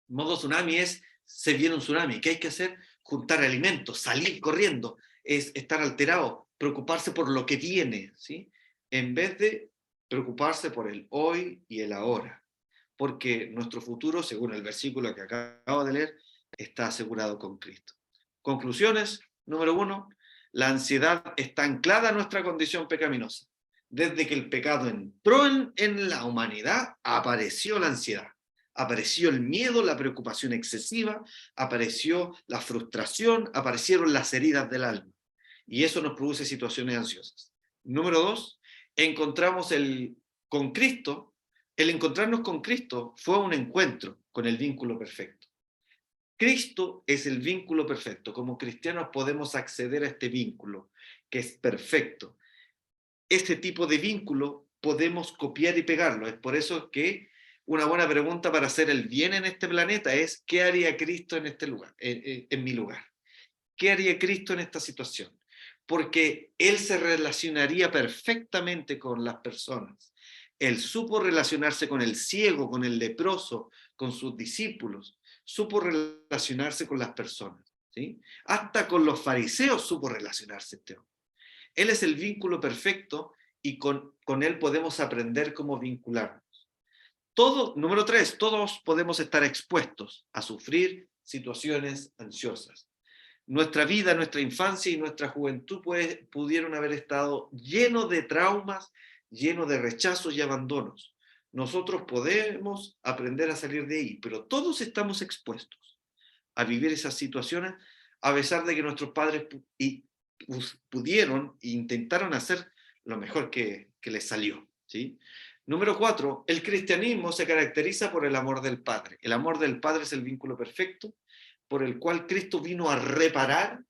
Modo tsunami es, se viene un tsunami. ¿Qué hay que hacer? Juntar alimentos, salir corriendo, es estar alterado, preocuparse por lo que viene, ¿sí? En vez de preocuparse por el hoy y el ahora. Porque nuestro futuro, según el versículo que acabo de leer, está asegurado con Cristo. Conclusiones, número 1, la ansiedad está anclada a nuestra condición pecaminosa. Desde que el pecado entró en la humanidad, apareció la ansiedad, apareció el miedo, la preocupación excesiva, apareció la frustración, aparecieron las heridas del alma. Y eso nos produce situaciones ansiosas. Número 2, encontramos con Cristo. El encontrarnos con Cristo fue un encuentro con el vínculo perfecto. Cristo es el vínculo perfecto. Como cristianos podemos acceder a este vínculo, que es perfecto. Este tipo de vínculo podemos copiar y pegarlo. Es por eso que una buena pregunta para hacer el bien en este planeta es, ¿qué haría Cristo en este lugar, en mi lugar? ¿Qué haría Cristo en esta situación? Porque Él se relacionaría perfectamente con las personas. Él supo relacionarse con el ciego, con el leproso, con sus discípulos. Supo relacionarse con las personas, ¿sí? Hasta con los fariseos supo relacionarse este hombre. Él es el vínculo perfecto y con Él podemos aprender cómo vincularnos. Número 3, todos podemos estar expuestos a sufrir situaciones ansiosas. Nuestra vida, nuestra infancia y nuestra juventud pudieron haber estado llenos de traumas, llenos de rechazos y abandonos. Nosotros podemos aprender a salir de ahí, pero todos estamos expuestos a vivir esas situaciones a pesar de que nuestros padres pudieron e intentaron hacer lo mejor que les salió, ¿sí? Número 4, el cristianismo se caracteriza por el amor del Padre. El amor del Padre es el vínculo perfecto por el cual Cristo vino a reparar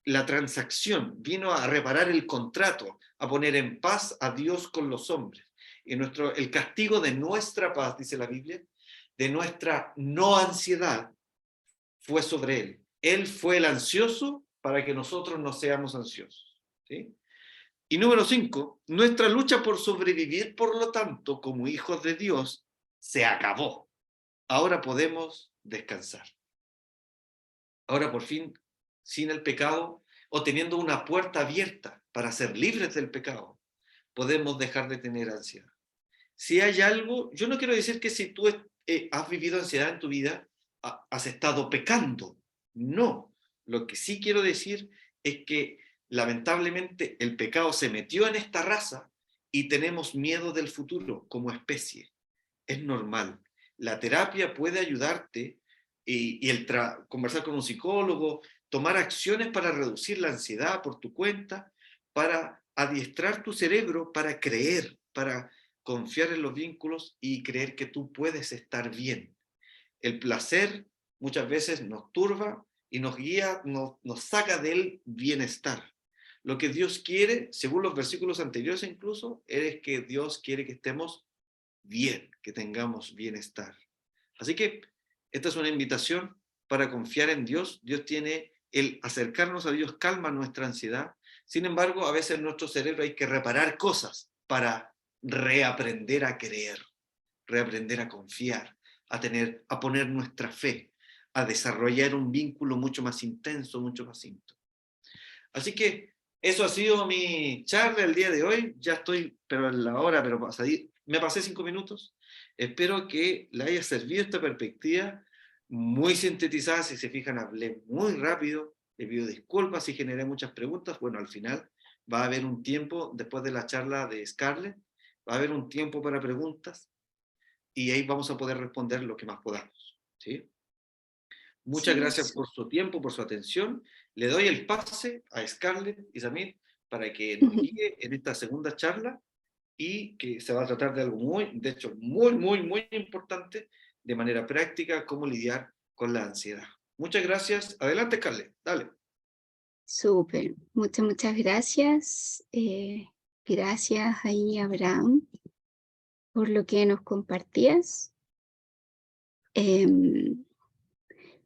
la transacción, vino a reparar el contrato, a poner en paz a Dios con los hombres. Y el castigo de nuestra paz, dice la Biblia, de nuestra no ansiedad, fue sobre Él. Él fue el ansioso para que nosotros no seamos ansiosos, ¿sí? Y número 5, nuestra lucha por sobrevivir, por lo tanto, como hijos de Dios, se acabó. Ahora podemos descansar. Ahora por fin, sin el pecado, o teniendo una puerta abierta para ser libres del pecado, podemos dejar de tener ansiedad. Si hay algo, yo no quiero decir que si tú has vivido ansiedad en tu vida, has estado pecando. No. Lo que sí quiero decir es que lamentablemente el pecado se metió en esta raza y tenemos miedo del futuro como especie. Es normal. La terapia puede ayudarte y conversar con un psicólogo, tomar acciones para reducir la ansiedad por tu cuenta, para adiestrar tu cerebro, para creer, para confiar en los vínculos y creer que tú puedes estar bien. El placer muchas veces nos turba y nos guía, nos saca del bienestar. Lo que Dios quiere, según los versículos anteriores incluso, es que Dios quiere que estemos bien, que tengamos bienestar. Así que esta es una invitación para confiar en Dios. Dios tiene el acercarnos a Dios, calma nuestra ansiedad. Sin embargo, a veces en nuestro cerebro hay que reparar cosas para reaprender a creer, reaprender a confiar, a poner nuestra fe, a desarrollar un vínculo mucho más intenso, mucho más íntimo. Así que eso ha sido mi charla el día de hoy. Ya estoy, pero en la hora, pero me pasé 5 minutos. Espero que le haya servido esta perspectiva muy sintetizada. Si se fijan, hablé muy rápido. Le pido disculpas si generé muchas preguntas. Bueno, al final va a haber un tiempo, después de la charla de Scarlett, va a haber un tiempo para preguntas y ahí vamos a poder responder lo que más podamos. ¿Sí? Muchas Sí, gracias por su tiempo, por su atención. Le doy el pase a Scarlett y Samir para que nos guíe en esta segunda charla y que se va a tratar de algo muy, de hecho, muy, muy, muy importante de manera práctica, cómo lidiar con la ansiedad. Muchas gracias. Adelante, Scarlett. Dale. súper. Muchas gracias. Gracias ahí, Abraham, por lo que nos compartías. Em,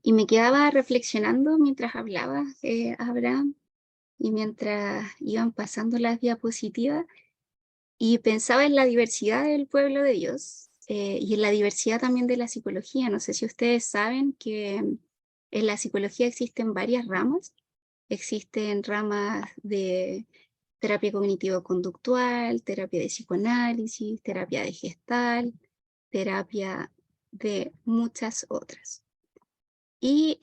y me quedaba reflexionando mientras hablabas, Abraham, y mientras iban pasando las diapositivas, y pensaba en la diversidad del pueblo de Dios, y en la diversidad también de la psicología. No sé si ustedes saben que en la psicología existen varias ramas. Existen ramas de terapia cognitivo-conductual, terapia de psicoanálisis, terapia de gestal, terapia de muchas otras. Y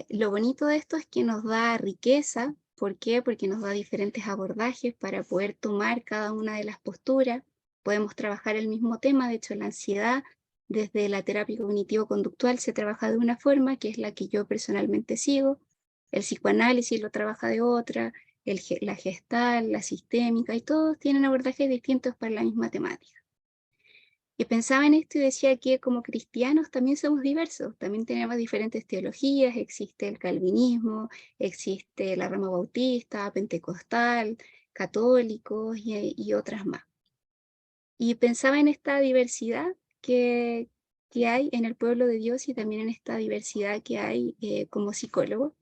lo bonito de esto es que nos da riqueza. ¿Por qué? Porque nos da diferentes abordajes para poder tomar cada una de las posturas. Podemos trabajar el mismo tema. De hecho, la ansiedad desde la terapia cognitivo-conductual se trabaja de una forma, que es la que yo personalmente sigo. El psicoanálisis lo trabaja de otra, la gestal, la sistémica, y todos tienen abordajes distintos para la misma temática. Y pensaba en esto y decía que como cristianos también somos diversos, también tenemos diferentes teologías. Existe el calvinismo, existe la rama bautista, pentecostal, católicos y otras más. Y pensaba en esta diversidad que hay en el pueblo de Dios y también en esta diversidad que hay como psicólogo.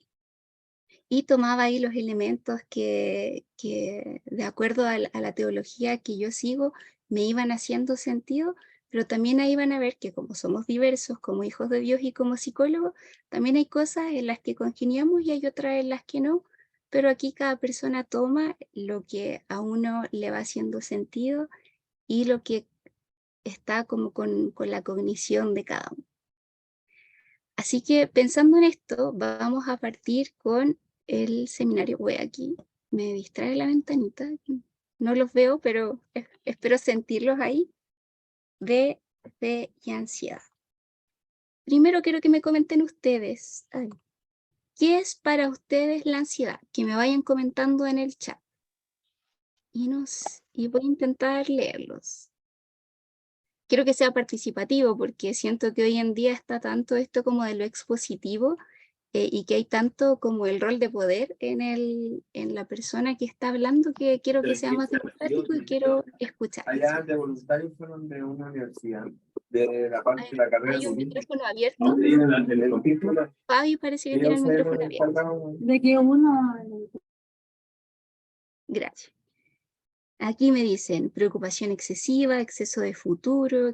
Y tomaba ahí los elementos que de acuerdo a la teología que yo sigo, me iban haciendo sentido, pero también ahí van a ver que como somos diversos, como hijos de Dios y como psicólogos, también hay cosas en las que congeniamos y hay otras en las que no, pero aquí cada persona toma lo que a uno le va haciendo sentido y lo que está como con la cognición de cada uno. Así que pensando en esto, vamos a partir con el seminario. Voy aquí, me distrae la ventanita, no los veo, pero espero sentirlos ahí, de fe y ansiedad. Primero quiero que me comenten ustedes, ¿qué es para ustedes la ansiedad? Que me vayan comentando en el chat. Y voy a intentar leerlos. Quiero que sea participativo porque siento que hoy en día está tanto esto como de lo expositivo, y que hay tanto como el rol de poder en la persona que está hablando, que quiero que sea más democrático y quiero escuchar. Allá de voluntarios fueron de una universidad, de la parte de la carrera ¿Hay un de micrófono abierto? turismo. Fabi parece que tiene el micrófono abierto. De que uno... Gracias. Aquí me dicen preocupación excesiva, exceso de futuro,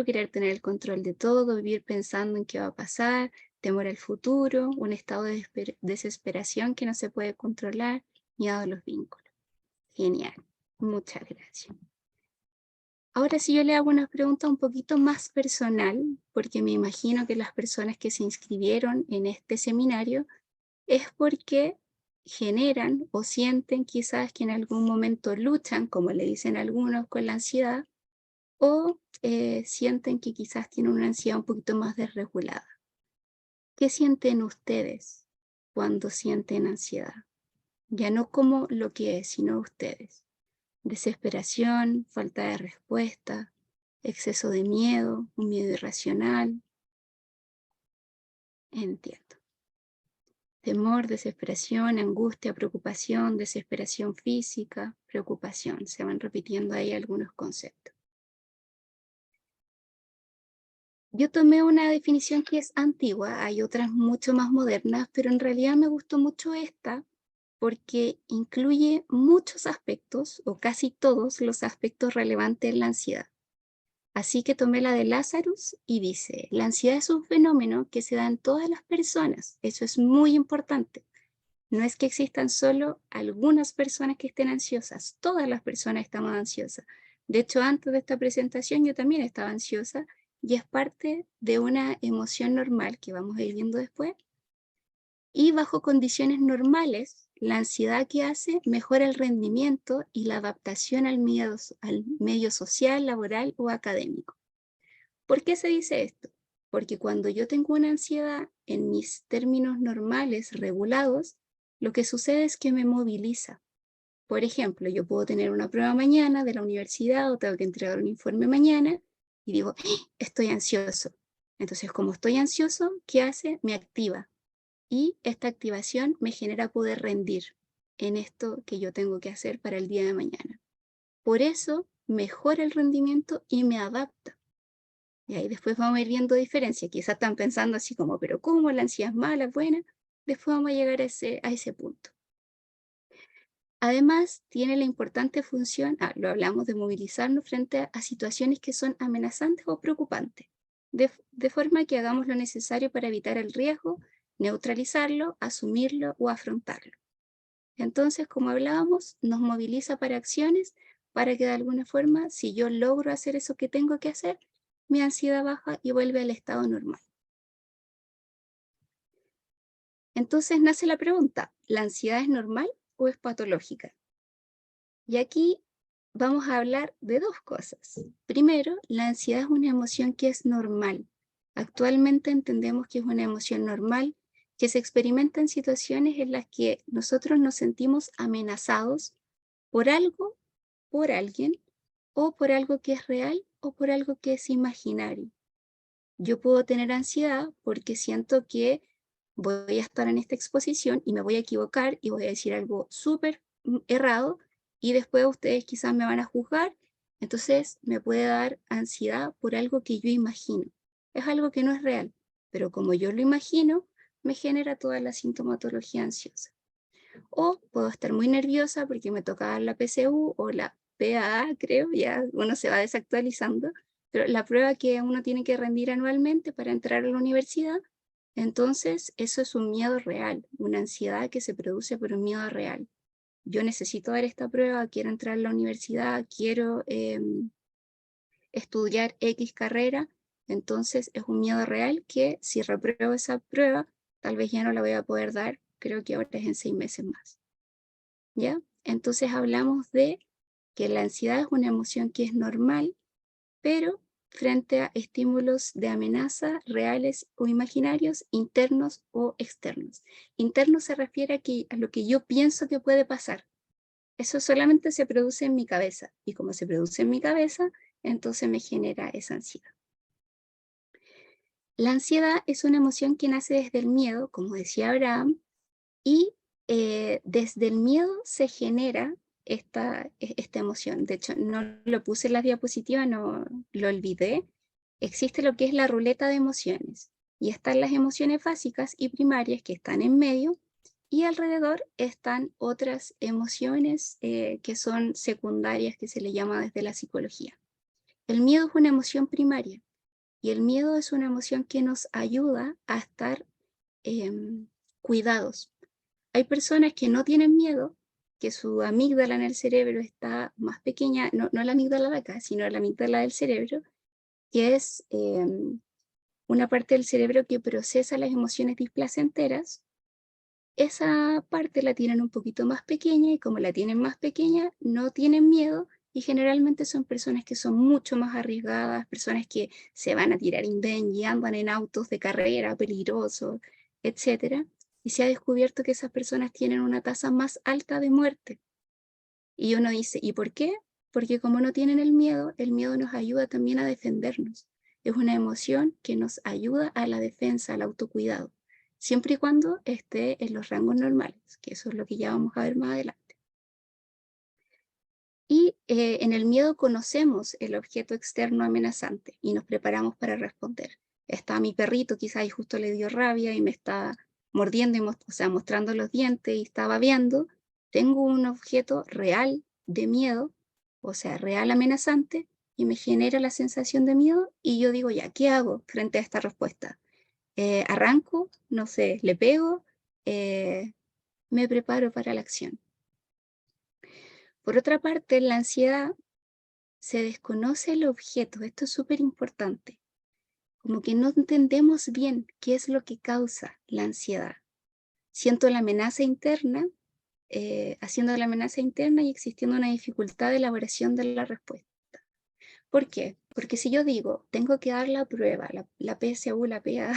querer tener el control de todo, vivir pensando en qué va a pasar, temor al futuro, un estado de desesperación que no se puede controlar, miedo a los vínculos. Genial, muchas gracias. Ahora si yo le hago una pregunta un poquito más personal, porque me imagino que las personas que se inscribieron en este seminario es porque generan o sienten quizás que en algún momento luchan, como le dicen algunos, con la ansiedad, o sienten que quizás tienen una ansiedad un poquito más desregulada. ¿Qué sienten ustedes cuando sienten ansiedad? Ya no como lo que es, sino ustedes. Desesperación, falta de respuesta, exceso de miedo, un miedo irracional. Entiendo. Temor, desesperación, angustia, preocupación, desesperación física, preocupación. Se van repitiendo ahí algunos conceptos. Yo tomé una definición que es antigua, hay otras mucho más modernas, pero en realidad me gustó mucho esta porque incluye muchos aspectos, o casi todos los aspectos relevantes en la ansiedad. Así que tomé la de Lazarus y dice, la ansiedad es un fenómeno que se da en todas las personas, eso es muy importante. No es que existan solo algunas personas que estén ansiosas, todas las personas estamos ansiosas. De hecho, antes de esta presentación yo también estaba ansiosa y es parte de una emoción normal que vamos a ir viendo después. Y bajo condiciones normales, la ansiedad que hace mejora el rendimiento y la adaptación al medio social, laboral o académico. ¿Por qué se dice esto? Porque cuando yo tengo una ansiedad en mis términos normales, regulados, lo que sucede es que me moviliza. Por ejemplo, yo puedo tener una prueba mañana de la universidad o tengo que entregar un informe mañana y digo, estoy ansioso. Entonces, como estoy ansioso, ¿qué hace? Me activa. Y esta activación me genera poder rendir en esto que yo tengo que hacer para el día de mañana. Por eso mejora el rendimiento y me adapta. Y ahí después vamos a ir viendo diferencias. Quizás están pensando así como, pero ¿cómo? ¿La ansiedad es mala, buena? Después vamos a llegar a ese punto. Además, tiene la importante función, lo hablamos de movilizarnos frente a situaciones que son amenazantes o preocupantes, de forma que hagamos lo necesario para evitar el riesgo, neutralizarlo, asumirlo o afrontarlo. Entonces, como hablábamos, nos moviliza para acciones para que de alguna forma, si yo logro hacer eso que tengo que hacer, mi ansiedad baja y vuelve al estado normal. Entonces nace la pregunta, ¿la ansiedad es normal o es patológica? Y aquí vamos a hablar de dos cosas. Primero, la ansiedad es una emoción que es normal. Actualmente entendemos que es una emoción normal que se experimenta en situaciones en las que nosotros nos sentimos amenazados por algo, por alguien, o por algo que es real o por algo que es imaginario. Yo puedo tener ansiedad porque siento que voy a estar en esta exposición y me voy a equivocar y voy a decir algo súper errado y después ustedes quizás me van a juzgar, entonces me puede dar ansiedad por algo que yo imagino. Es algo que no es real, pero como yo lo imagino, me genera toda la sintomatología ansiosa. O puedo estar muy nerviosa porque me toca dar la PSU o la PAA, creo, ya uno se va desactualizando, pero la prueba que uno tiene que rendir anualmente para entrar a la universidad, entonces eso es un miedo real, una ansiedad que se produce por un miedo real. Yo necesito dar esta prueba, quiero entrar a la universidad, quiero estudiar X carrera, entonces es un miedo real que si repruebo esa prueba, tal vez ya no la voy a poder dar, creo que ahora es en 6 meses más. ¿Ya? Entonces hablamos de que la ansiedad es una emoción que es normal, pero frente a estímulos de amenaza reales o imaginarios, internos o externos. Interno se refiere a lo que yo pienso que puede pasar. Eso solamente se produce en mi cabeza, y como se produce en mi cabeza, entonces me genera esa ansiedad. La ansiedad es una emoción que nace desde el miedo, como decía Abraham, y desde el miedo se genera esta emoción. De hecho, no lo puse en la diapositiva, no lo olvidé. Existe lo que es la ruleta de emociones. Y están las emociones básicas y primarias que están en medio. Y alrededor están otras emociones que son secundarias, que se le llama desde la psicología. El miedo es una emoción primaria. Y el miedo es una emoción que nos ayuda a estar cuidados. Hay personas que no tienen miedo, que su amígdala en el cerebro está más pequeña, no la amígdala de acá, sino la amígdala del cerebro, que es una parte del cerebro que procesa las emociones displacenteras. Esa parte la tienen un poquito más pequeña, y como la tienen más pequeña, no tienen miedo, y generalmente son personas que son mucho más arriesgadas, personas que se van a tirar y andan en autos de carrera peligrosos, etc. Y se ha descubierto que esas personas tienen una tasa más alta de muerte. Y uno dice, ¿y por qué? Porque como no tienen el miedo nos ayuda también a defendernos. Es una emoción que nos ayuda a la defensa, al autocuidado, siempre y cuando esté en los rangos normales, que eso es lo que ya vamos a ver más adelante. Y en el miedo conocemos el objeto externo amenazante y nos preparamos para responder. Está mi perrito, quizás y justo le dio rabia y me está mordiendo, o sea, mostrando los dientes y está babeando. Tengo un objeto real de miedo, o sea, real amenazante, y me genera la sensación de miedo, y yo digo, ya, ¿qué hago frente a esta respuesta? ¿Arranco? No sé, ¿le pego? Me preparo para la acción. Por otra parte, en la ansiedad se desconoce el objeto. Esto es súper importante. Como que no entendemos bien qué es lo que causa la ansiedad. Siento la amenaza interna, haciendo la amenaza interna y existiendo una dificultad de elaboración de la respuesta. ¿Por qué? Porque si yo digo, tengo que dar la prueba, la PSU, la PA,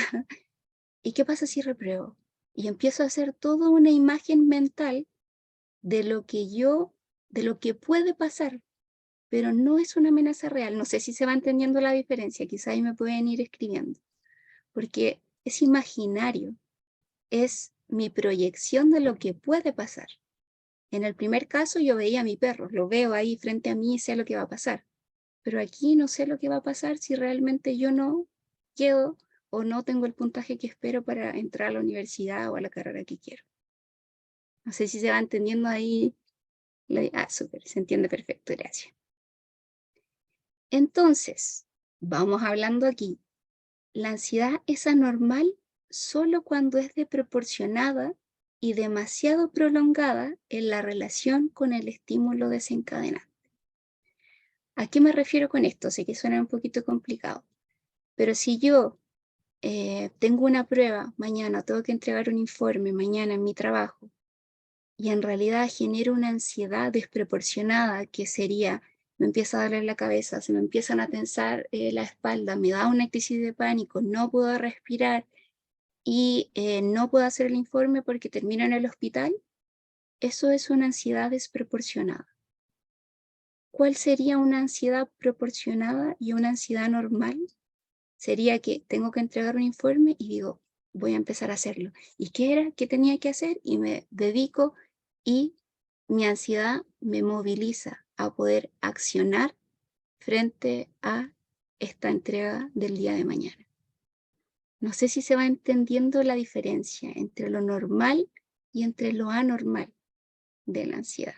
¿y qué pasa si repruebo? Y empiezo a hacer toda una imagen mental de lo que puede pasar, pero no es una amenaza real. No sé si se va entendiendo la diferencia, quizá ahí me pueden ir escribiendo, porque es imaginario, es mi proyección de lo que puede pasar. En el primer caso yo veía a mi perro, lo veo ahí frente a mí y sé lo que va a pasar, pero aquí no sé lo que va a pasar si realmente yo no quedo o no tengo el puntaje que espero para entrar a la universidad o a la carrera que quiero. No sé si se va entendiendo ahí. Súper, se entiende perfecto, gracias. Entonces, vamos hablando aquí. La ansiedad es anormal solo cuando es desproporcionada y demasiado prolongada en la relación con el estímulo desencadenante. ¿A qué me refiero con esto? Sé que suena un poquito complicado, pero si yo tengo una prueba mañana, tengo que entregar un informe mañana en mi trabajo, y en realidad genero una ansiedad desproporcionada, que sería, me empieza a doler la cabeza, se me empiezan a tensar la espalda, me da una crisis de pánico, no puedo respirar y no puedo hacer el informe porque termino en el hospital, eso es una ansiedad desproporcionada. ¿Cuál sería una ansiedad proporcionada y una ansiedad normal? Sería que tengo que entregar un informe y digo, voy a empezar a hacerlo. ¿Y qué era? ¿Qué tenía que hacer? Y me dedico, y mi ansiedad me moviliza a poder accionar frente a esta entrega del día de mañana. No sé si se va entendiendo la diferencia entre lo normal y entre lo anormal de la ansiedad.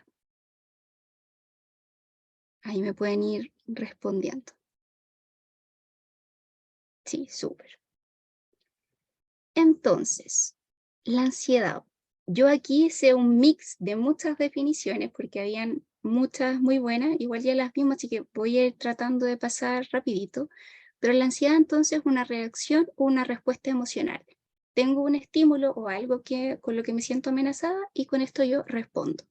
Ahí me pueden ir respondiendo. Sí, súper. Entonces, la ansiedad. Yo aquí hice un mix de muchas definiciones porque habían muchas muy buenas, igual ya las vimos, así que voy a ir tratando de pasar rapidito. Pero la ansiedad entonces es una reacción o una respuesta emocional. Tengo un estímulo o algo con lo que me siento amenazada, y con esto yo respondo.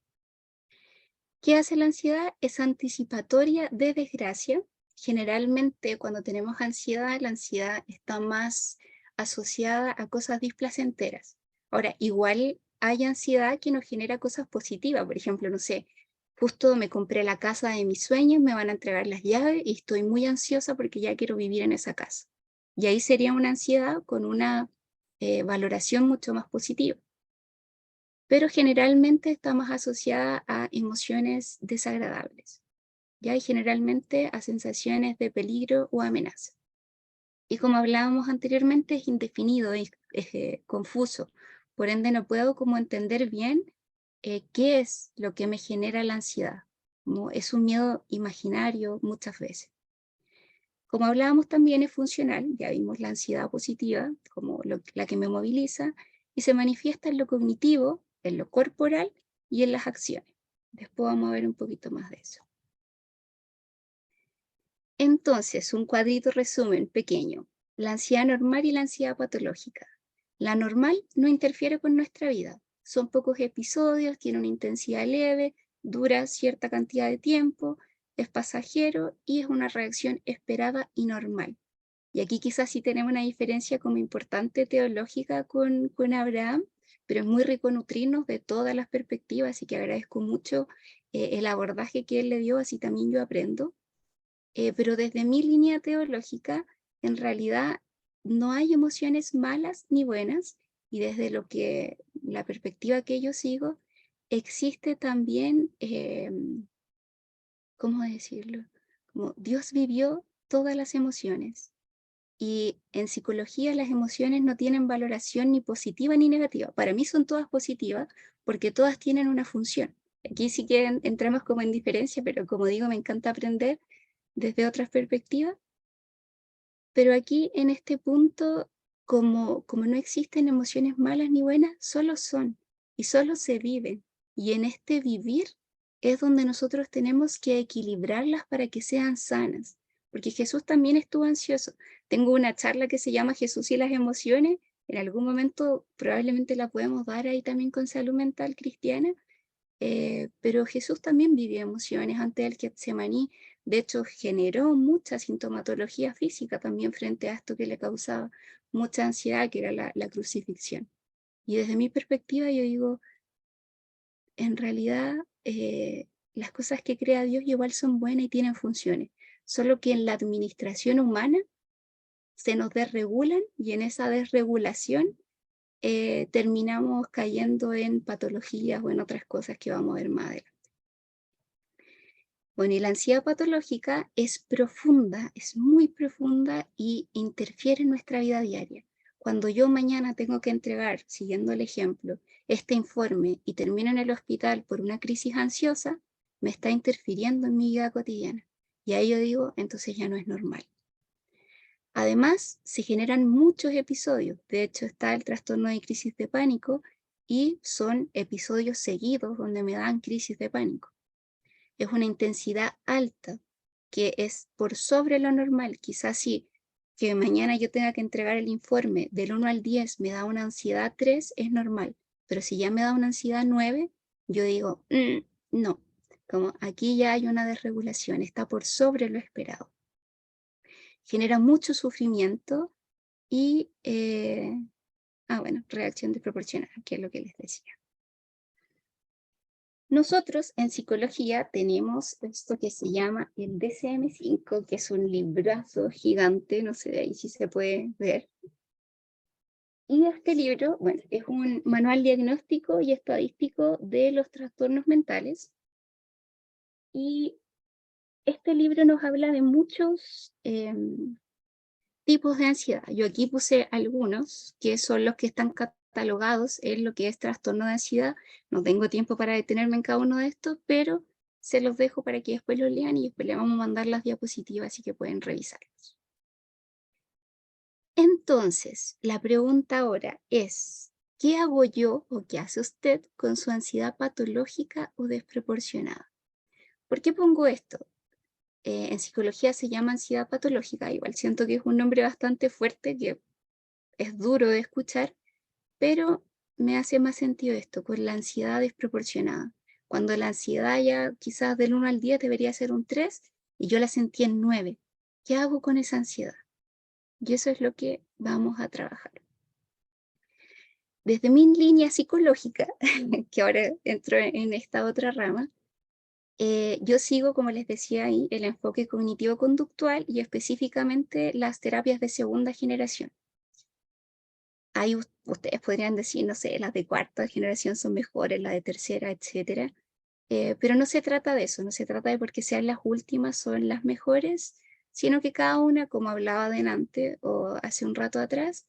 ¿Qué hace la ansiedad? Es anticipatoria de desgracia. Generalmente cuando tenemos ansiedad, la ansiedad está más asociada a cosas displacenteras. Ahora, igual hay ansiedad que nos genera cosas positivas. Por ejemplo, no sé, justo me compré la casa de mis sueños, me van a entregar las llaves y estoy muy ansiosa porque ya quiero vivir en esa casa. Y ahí sería una ansiedad con una valoración mucho más positiva. Pero generalmente está más asociada a emociones desagradables, ¿ya? Y generalmente a sensaciones de peligro o amenaza. Y como hablábamos anteriormente, es indefinido, es confuso. Por ende, no puedo como entender bien qué es lo que me genera la ansiedad. Es un miedo imaginario muchas veces. Como hablábamos, también es funcional. Ya vimos la ansiedad positiva como la que me moviliza, y se manifiesta en lo cognitivo, en lo corporal y en las acciones. Después vamos a ver un poquito más de eso. Entonces, un cuadrito resumen pequeño. La ansiedad normal y la ansiedad patológica. La normal no interfiere con nuestra vida. Son pocos episodios, tiene una intensidad leve, dura cierta cantidad de tiempo, es pasajero y es una reacción esperada y normal. Y aquí quizás sí tenemos una diferencia como importante teológica con Abraham, pero es muy rico nutrirnos de todas las perspectivas, así que agradezco mucho el abordaje que él le dio, así también yo aprendo. Pero desde mi línea teológica, en realidad no hay emociones malas ni buenas, y desde la perspectiva que yo sigo, existe también, ¿cómo decirlo? Como Dios vivió todas las emociones, y en psicología las emociones no tienen valoración ni positiva ni negativa. Para mí son todas positivas porque todas tienen una función. Aquí sí que entramos como en diferencia, pero como digo, me encanta aprender desde otras perspectivas, pero aquí en este punto, como no existen emociones malas ni buenas, solo son y solo se viven. Y en este vivir es donde nosotros tenemos que equilibrarlas para que sean sanas, porque Jesús también estuvo ansioso. Tengo una charla que se llama Jesús y las emociones, en algún momento probablemente la podemos dar ahí también con salud mental cristiana. Pero Jesús también vivió emociones antes del Getsemaní. De hecho, generó mucha sintomatología física también frente a esto que le causaba mucha ansiedad, que era la crucifixión. Y desde mi perspectiva, yo digo, en realidad, las cosas que crea Dios igual son buenas y tienen funciones, solo que en la administración humana se nos desregulan, y en esa desregulación terminamos cayendo en patologías o en otras cosas que vamos a ver más adelante. Bueno, y la ansiedad patológica es profunda, es muy profunda y interfiere en nuestra vida diaria. Cuando yo mañana tengo que entregar, siguiendo el ejemplo, este informe y termino en el hospital por una crisis ansiosa, me está interfiriendo en mi vida cotidiana. Y ahí yo digo, entonces ya no es normal. Además, se generan muchos episodios. De hecho, está el trastorno de crisis de pánico y son episodios seguidos donde me dan crisis de pánico. Es una intensidad alta, que es por sobre lo normal. Quizás sí, que mañana yo tenga que entregar el informe del 1 al 10, me da una ansiedad 3, es normal. Pero si ya me da una ansiedad 9, yo digo, no, como aquí ya hay una desregulación, está por sobre lo esperado. Genera mucho sufrimiento y, bueno, reacción desproporcionada, que es lo que les decía. Nosotros en psicología tenemos esto que se llama el DSM-5, que es un librazo gigante, no sé de ahí si se puede ver. Y este libro, bueno, es un manual diagnóstico y estadístico de los trastornos mentales. Y este libro nos habla de muchos tipos de ansiedad. Yo aquí puse algunos, que son los que están catalogados en lo que es trastorno de ansiedad. No tengo tiempo para detenerme en cada uno de estos, pero se los dejo para que después los lean y después les vamos a mandar las diapositivas, así que pueden revisarlos. Entonces, la pregunta ahora es, ¿qué hago yo o qué hace usted con su ansiedad patológica o desproporcionada? ¿Por qué pongo esto? En psicología se llama ansiedad patológica, igual siento que es un nombre bastante fuerte, que es duro de escuchar, pero me hace más sentido esto, con la ansiedad desproporcionada. Cuando la ansiedad ya quizás del 1 al 10 debería ser un 3 y yo la sentí en 9. ¿Qué hago con esa ansiedad? Y eso es lo que vamos a trabajar. Desde mi línea psicológica, que ahora entro en esta otra rama, yo sigo, como les decía ahí, el enfoque cognitivo-conductual y específicamente las terapias de segunda generación. Ahí ustedes podrían decir, no sé, las de cuarta generación son mejores, las de tercera, etcétera. Pero no se trata de eso, no se trata de porque sean las últimas son las mejores, sino que cada una, como hablaba delante o hace un rato atrás,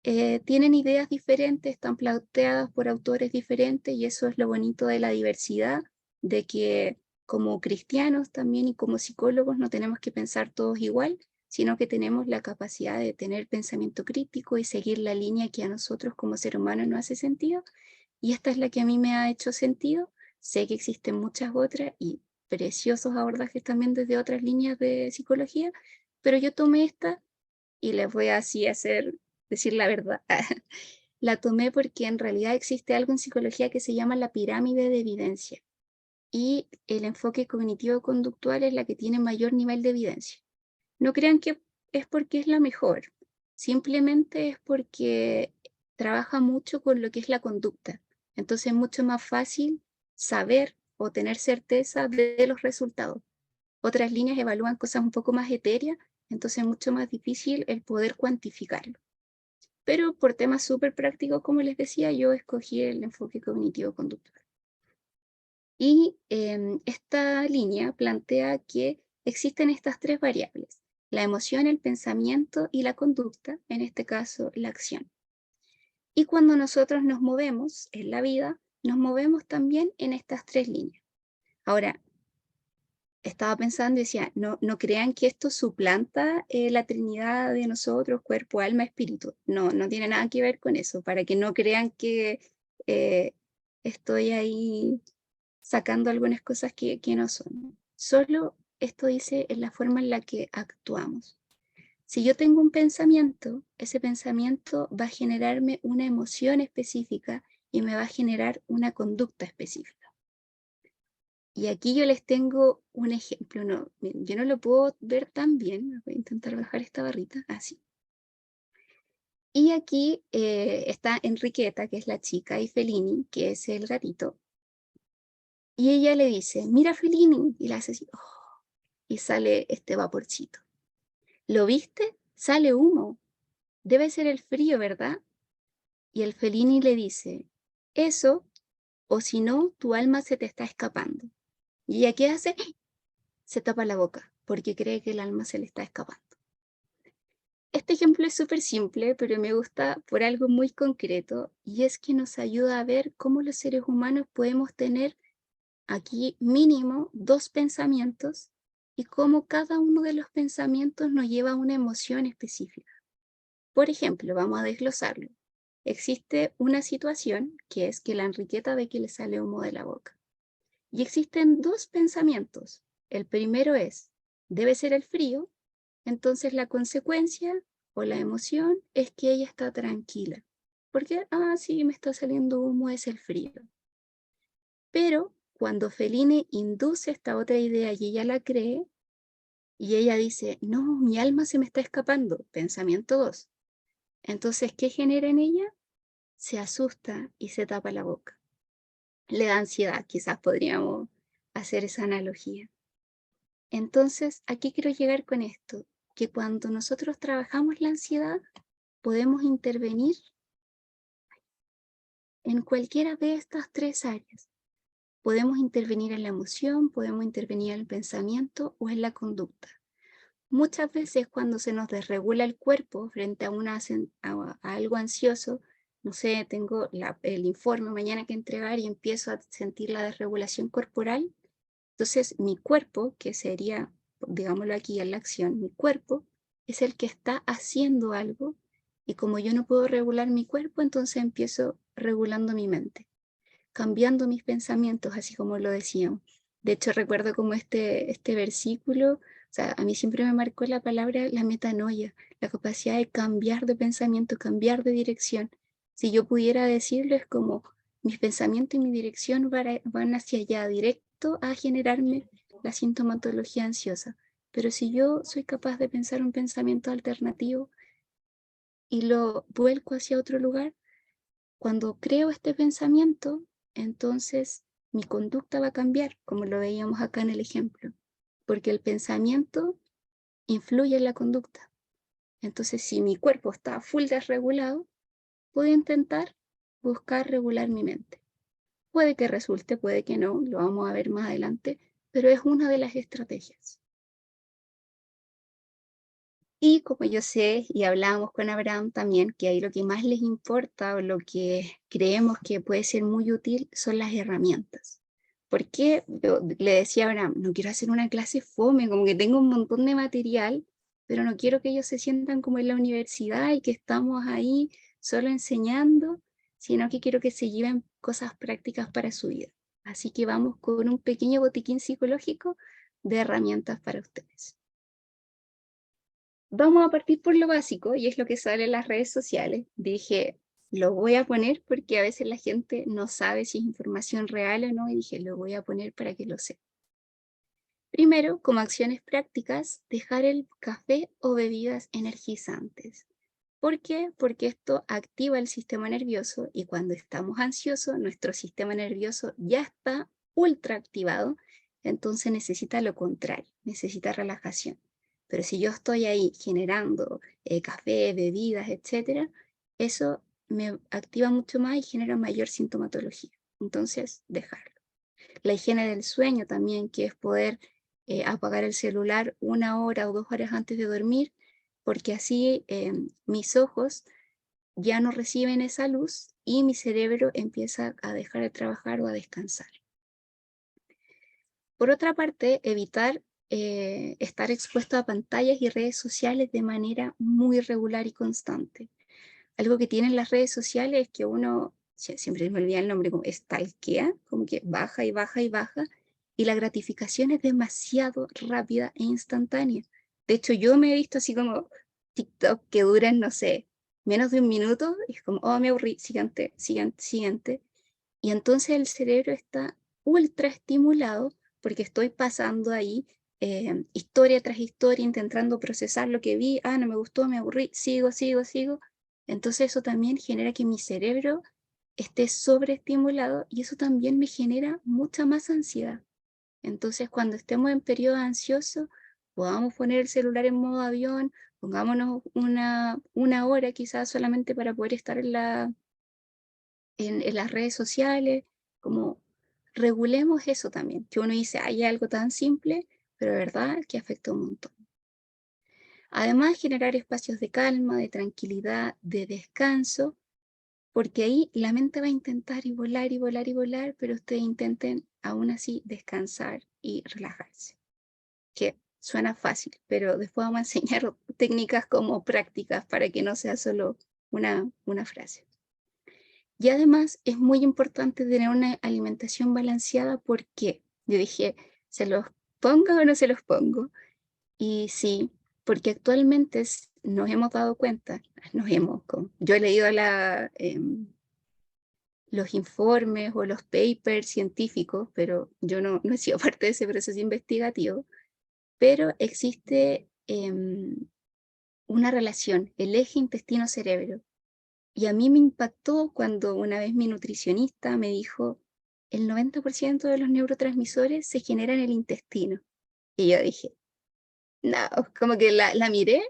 tienen ideas diferentes, están planteadas por autores diferentes y eso es lo bonito de la diversidad, de que como cristianos también y como psicólogos no tenemos que pensar todos igual, sino que tenemos la capacidad de tener pensamiento crítico y seguir la línea que a nosotros como ser humanos nos hace sentido. Y esta es la que a mí me ha hecho sentido. sé que existen muchas otras y preciosos abordajes también desde otras líneas de psicología, pero yo tomé esta y les voy a así decir la verdad. La tomé porque en realidad existe algo en psicología que se llama la pirámide de evidencia y el enfoque cognitivo-conductual es la que tiene mayor nivel de evidencia. No crean que es porque es la mejor, simplemente es porque trabaja mucho con lo que es la conducta. Entonces es mucho más fácil saber o tener certeza de los resultados. Otras líneas evalúan cosas un poco más etéreas, entonces es mucho más difícil el poder cuantificarlo. Pero por temas súper prácticos, como les decía, yo escogí el enfoque cognitivo-conductual. Y esta línea plantea que existen estas tres variables: la emoción, el pensamiento y la conducta, en este caso la acción. Y cuando nosotros nos movemos en la vida, nos movemos también en estas tres líneas. Ahora, estaba pensando y decía, no crean que esto suplanta la Trinidad de nosotros, cuerpo, alma, espíritu. No tiene nada que ver con eso, para que no crean que estoy ahí sacando algunas cosas que no son. Solo esto dice en la forma en la que actuamos. Si yo tengo un pensamiento, ese pensamiento va a generarme una emoción específica y me va a generar una conducta específica. Y aquí yo les tengo un ejemplo. No, yo no lo puedo ver tan bien. Voy a intentar bajar esta barrita. Así. Y aquí está Enriqueta, que es la chica, y Fellini, que es el gatito. Y ella le dice, mira Fellini, y le hace así, oh, y sale este vaporcito. ¿Lo viste? Sale humo. Debe ser el frío, ¿verdad? Y el Fellini le dice, eso, o si no, tu alma se te está escapando. ¿Y ella qué hace? Se tapa la boca, porque cree que el alma se le está escapando. Este ejemplo es súper simple, pero me gusta por algo muy concreto, y es que nos ayuda a ver cómo los seres humanos podemos tener aquí mínimo 2 pensamientos y cómo cada uno de los pensamientos nos lleva a una emoción específica. Por ejemplo, vamos a desglosarlo. Existe una situación que es que la Enriqueta ve que le sale humo de la boca. Y existen 2 pensamientos. El primero es, debe ser el frío, entonces la consecuencia o la emoción es que ella está tranquila. Porque, sí, me está saliendo humo, es el frío. Pero cuando Fellini induce esta otra idea y ella la cree, y ella dice, no, mi alma se me está escapando, pensamiento 2. Entonces, ¿qué genera en ella? Se asusta y se tapa la boca. Le da ansiedad, quizás podríamos hacer esa analogía. Entonces, aquí quiero llegar con esto, que cuando nosotros trabajamos la ansiedad, podemos intervenir en cualquiera de estas 3 áreas. Podemos intervenir en la emoción, podemos intervenir en el pensamiento o en la conducta. Muchas veces cuando se nos desregula el cuerpo frente a algo ansioso, no sé, tengo el informe mañana que entregar y empiezo a sentir la desregulación corporal, entonces mi cuerpo, que sería, digámoslo aquí en la acción, mi cuerpo es el que está haciendo algo y como yo no puedo regular mi cuerpo, entonces empiezo regulando mi mente, cambiando mis pensamientos, así como lo decíamos. De hecho, recuerdo como este versículo, o sea, a mí siempre me marcó la palabra, la metanoia, la capacidad de cambiar de pensamiento, cambiar de dirección. Si yo pudiera decirlo, es como mis pensamientos y mi dirección van hacia allá, directo a generarme la sintomatología ansiosa. Pero si yo soy capaz de pensar un pensamiento alternativo y lo vuelco hacia otro lugar, cuando creo este pensamiento, entonces mi conducta va a cambiar, como lo veíamos acá en el ejemplo, porque el pensamiento influye en la conducta. Entonces, si mi cuerpo está full desregulado, puedo intentar buscar regular mi mente. Puede que resulte, puede que no, lo vamos a ver más adelante, pero es una de las estrategias. Y como yo sé, y hablábamos con Abraham también, que ahí lo que más les importa o lo que creemos que puede ser muy útil son las herramientas. Porque yo le decía a Abraham, no quiero hacer una clase fome, como que tengo un montón de material, pero no quiero que ellos se sientan como en la universidad y que estamos ahí solo enseñando, sino que quiero que se lleven cosas prácticas para su vida. Así que vamos con un pequeño botiquín psicológico de herramientas para ustedes. Vamos a partir por lo básico, y es lo que sale en las redes sociales. Dije, lo voy a poner porque a veces la gente no sabe si es información real o no, y dije, lo voy a poner para que lo sepa. Primero, como acciones prácticas, dejar el café o bebidas energizantes. ¿Por qué? Porque esto activa el sistema nervioso y cuando estamos ansiosos, nuestro sistema nervioso ya está ultra activado, entonces necesita lo contrario, necesita relajación. Pero si yo estoy ahí generando café, bebidas, etcétera, eso me activa mucho más y genera mayor sintomatología. Entonces, dejarlo. La higiene del sueño también, que es poder apagar el celular 1 hora o 2 horas antes de dormir, porque así mis ojos ya no reciben esa luz y mi cerebro empieza a dejar de trabajar o a descansar. Por otra parte, evitar estar expuesto a pantallas y redes sociales de manera muy regular y constante. Algo que tienen las redes sociales es que uno, siempre me olvida el nombre, como stalkea, como que baja y baja y baja, y la gratificación es demasiado rápida e instantánea. De hecho, yo me he visto así como TikTok que duran, no sé, menos de un minuto, y es como, oh, me aburrí, siguiente, siguiente, siguiente. Y entonces el cerebro está ultra estimulado porque estoy pasando ahí historia tras historia, intentando procesar lo que vi, no me gustó, me aburrí, sigo, sigo, sigo. Entonces eso también genera que mi cerebro esté sobreestimulado y eso también me genera mucha más ansiedad. Entonces cuando estemos en periodo ansioso, podamos poner el celular en modo avión, pongámonos una hora quizás solamente para poder estar en las redes sociales, como regulemos eso también, que uno dice, hay algo tan simple, pero de verdad que afecta un montón. Además, generar espacios de calma, de tranquilidad, de descanso, porque ahí la mente va a intentar y volar y volar y volar, pero ustedes intenten aún así descansar y relajarse. Que suena fácil, pero después vamos a enseñar técnicas como prácticas para que no sea solo una frase. Y además es muy importante tener una alimentación balanceada porque yo dije, ¿se los pongo o no se los pongo? Y sí, porque actualmente nos hemos dado cuenta, yo he leído los informes o los papers científicos, pero yo no he sido parte de ese proceso investigativo, pero existe una relación, el eje intestino-cerebro. Y a mí me impactó cuando una vez mi nutricionista me dijo, el 90% de los neurotransmisores se generan en el intestino. Y yo dije, no, como que la miré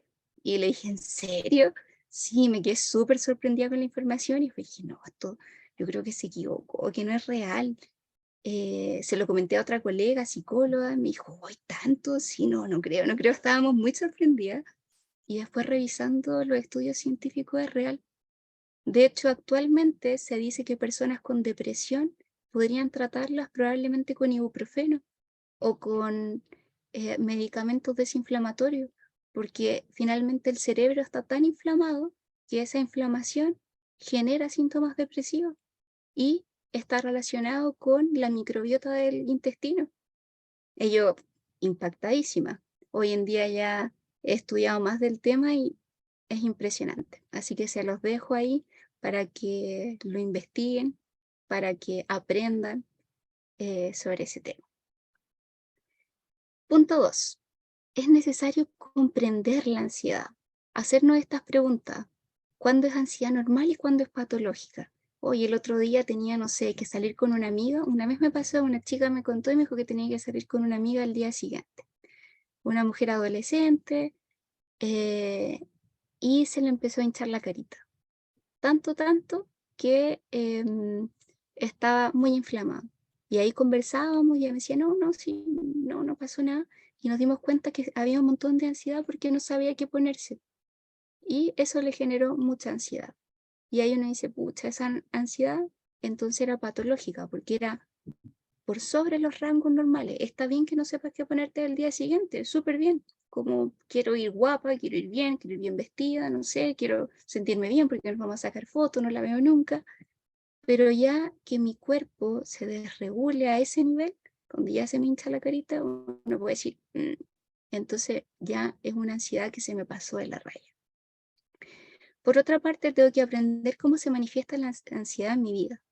y le dije, ¿en serio? Sí, me quedé súper sorprendida con la información y dije, no, esto yo creo que se equivocó, que no es real. Se lo comenté a otra colega, psicóloga, me dijo, ¡ay, tanto! Sí, no creo, estábamos muy sorprendidas. Y después revisando los estudios científicos es real. De hecho, actualmente se dice que personas con depresión podrían tratarlas probablemente con ibuprofeno o con medicamentos desinflamatorios, porque finalmente el cerebro está tan inflamado que esa inflamación genera síntomas depresivos y está relacionado con la microbiota del intestino. Ello impactadísima. Hoy en día ya he estudiado más del tema y es impresionante. Así que se los dejo ahí para que lo investiguen, para que aprendan sobre ese tema. Punto 2. Es necesario comprender la ansiedad. Hacernos estas preguntas. ¿Cuándo es ansiedad normal y cuándo es patológica? Hoy el otro día tenía, no sé, que salir con una amiga. Una vez me pasó, una chica me contó y me dijo que tenía que salir con una amiga el día siguiente. Una mujer adolescente, y se le empezó a hinchar la carita. Tanto que estaba muy inflamado. Y ahí conversábamos y ella me decía, sí, no pasó nada. Y nos dimos cuenta que había un montón de ansiedad porque no sabía qué ponerse. Y eso le generó mucha ansiedad. Y ahí uno dice, pucha, esa ansiedad entonces era patológica porque era por sobre los rangos normales. Está bien que no sepas qué ponerte el día siguiente, súper bien. Como quiero ir guapa, quiero ir bien vestida, no sé, quiero sentirme bien porque nos vamos a sacar fotos, no la veo nunca. pero ya que mi cuerpo se desregule a ese nivel, cuando ya se me hincha la carita, uno puede decir, entonces ya es una ansiedad que se me pasó de la raya. Por otra parte, tengo que aprender cómo se manifiesta la ansiedad en mi vida.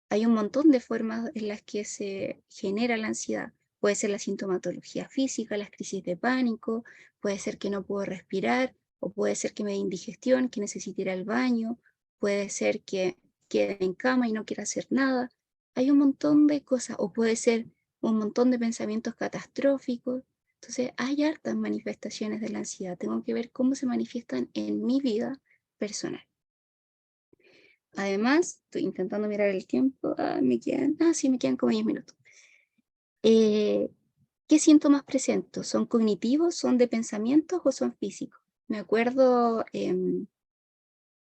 Hay un montón de formas en las que se genera la ansiedad. Puede ser la sintomatología física, las crisis de pánico, puede ser que no puedo respirar, o puede ser que me dé indigestión, que necesite ir al baño, puede ser que quede en cama y no quiera hacer nada. Hay un montón de cosas, o puede ser un montón de pensamientos catastróficos. Entonces, hay hartas manifestaciones de la ansiedad. Tengo que ver cómo se manifiestan en mi vida personal. Además, estoy intentando mirar el tiempo, sí, me quedan como 10 minutos. ¿Qué síntomas presento? ¿Son cognitivos, son de pensamientos o son físicos? Me acuerdo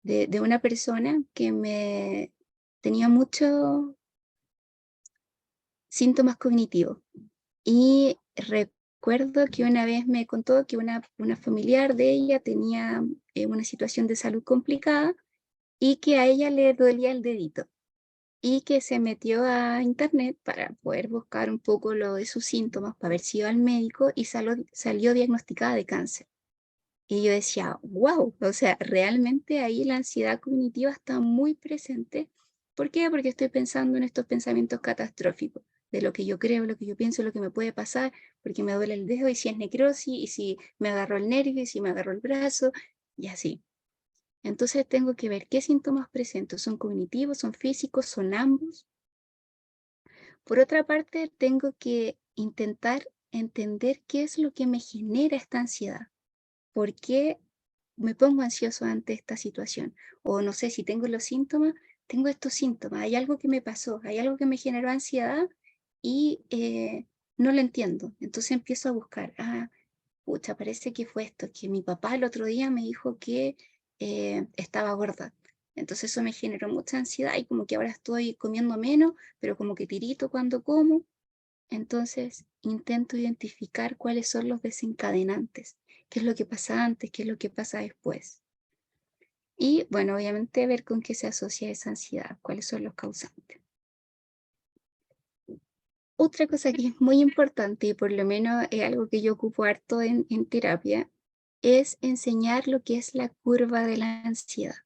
de una persona que tenía muchos síntomas cognitivos y recuerdo que una vez me contó que una familiar de ella tenía una situación de salud complicada y que a ella le dolía el dedito y que se metió a internet para poder buscar un poco lo de sus síntomas, para ver si iba al médico y salió diagnosticada de cáncer. Y yo decía, wow, o sea, realmente ahí la ansiedad cognitiva está muy presente. ¿Por qué? Porque estoy pensando en estos pensamientos catastróficos, de lo que yo creo, lo que yo pienso, lo que me puede pasar, porque me duele el dedo y si es necrosis, y si me agarró el nervio, y si me agarró el brazo, y así. Entonces tengo que ver qué síntomas presento, ¿son cognitivos, son físicos, son ambos? Por otra parte, tengo que intentar entender qué es lo que me genera esta ansiedad. ¿Por qué me pongo ansioso ante esta situación? O no sé, si tengo los síntomas, tengo estos síntomas, hay algo que me pasó, hay algo que me generó ansiedad y no lo entiendo. Entonces empiezo a buscar, pucha, parece que fue esto, que mi papá el otro día me dijo que estaba gorda. Entonces eso me generó mucha ansiedad y como que ahora estoy comiendo menos, pero como que tirito cuando como. Entonces intento identificar cuáles son los desencadenantes, qué es lo que pasa antes, qué es lo que pasa después. Y bueno, obviamente ver con qué se asocia esa ansiedad, cuáles son los causantes. Otra cosa que es muy importante, y por lo menos es algo que yo ocupo harto en terapia, es enseñar lo que es la curva de la ansiedad.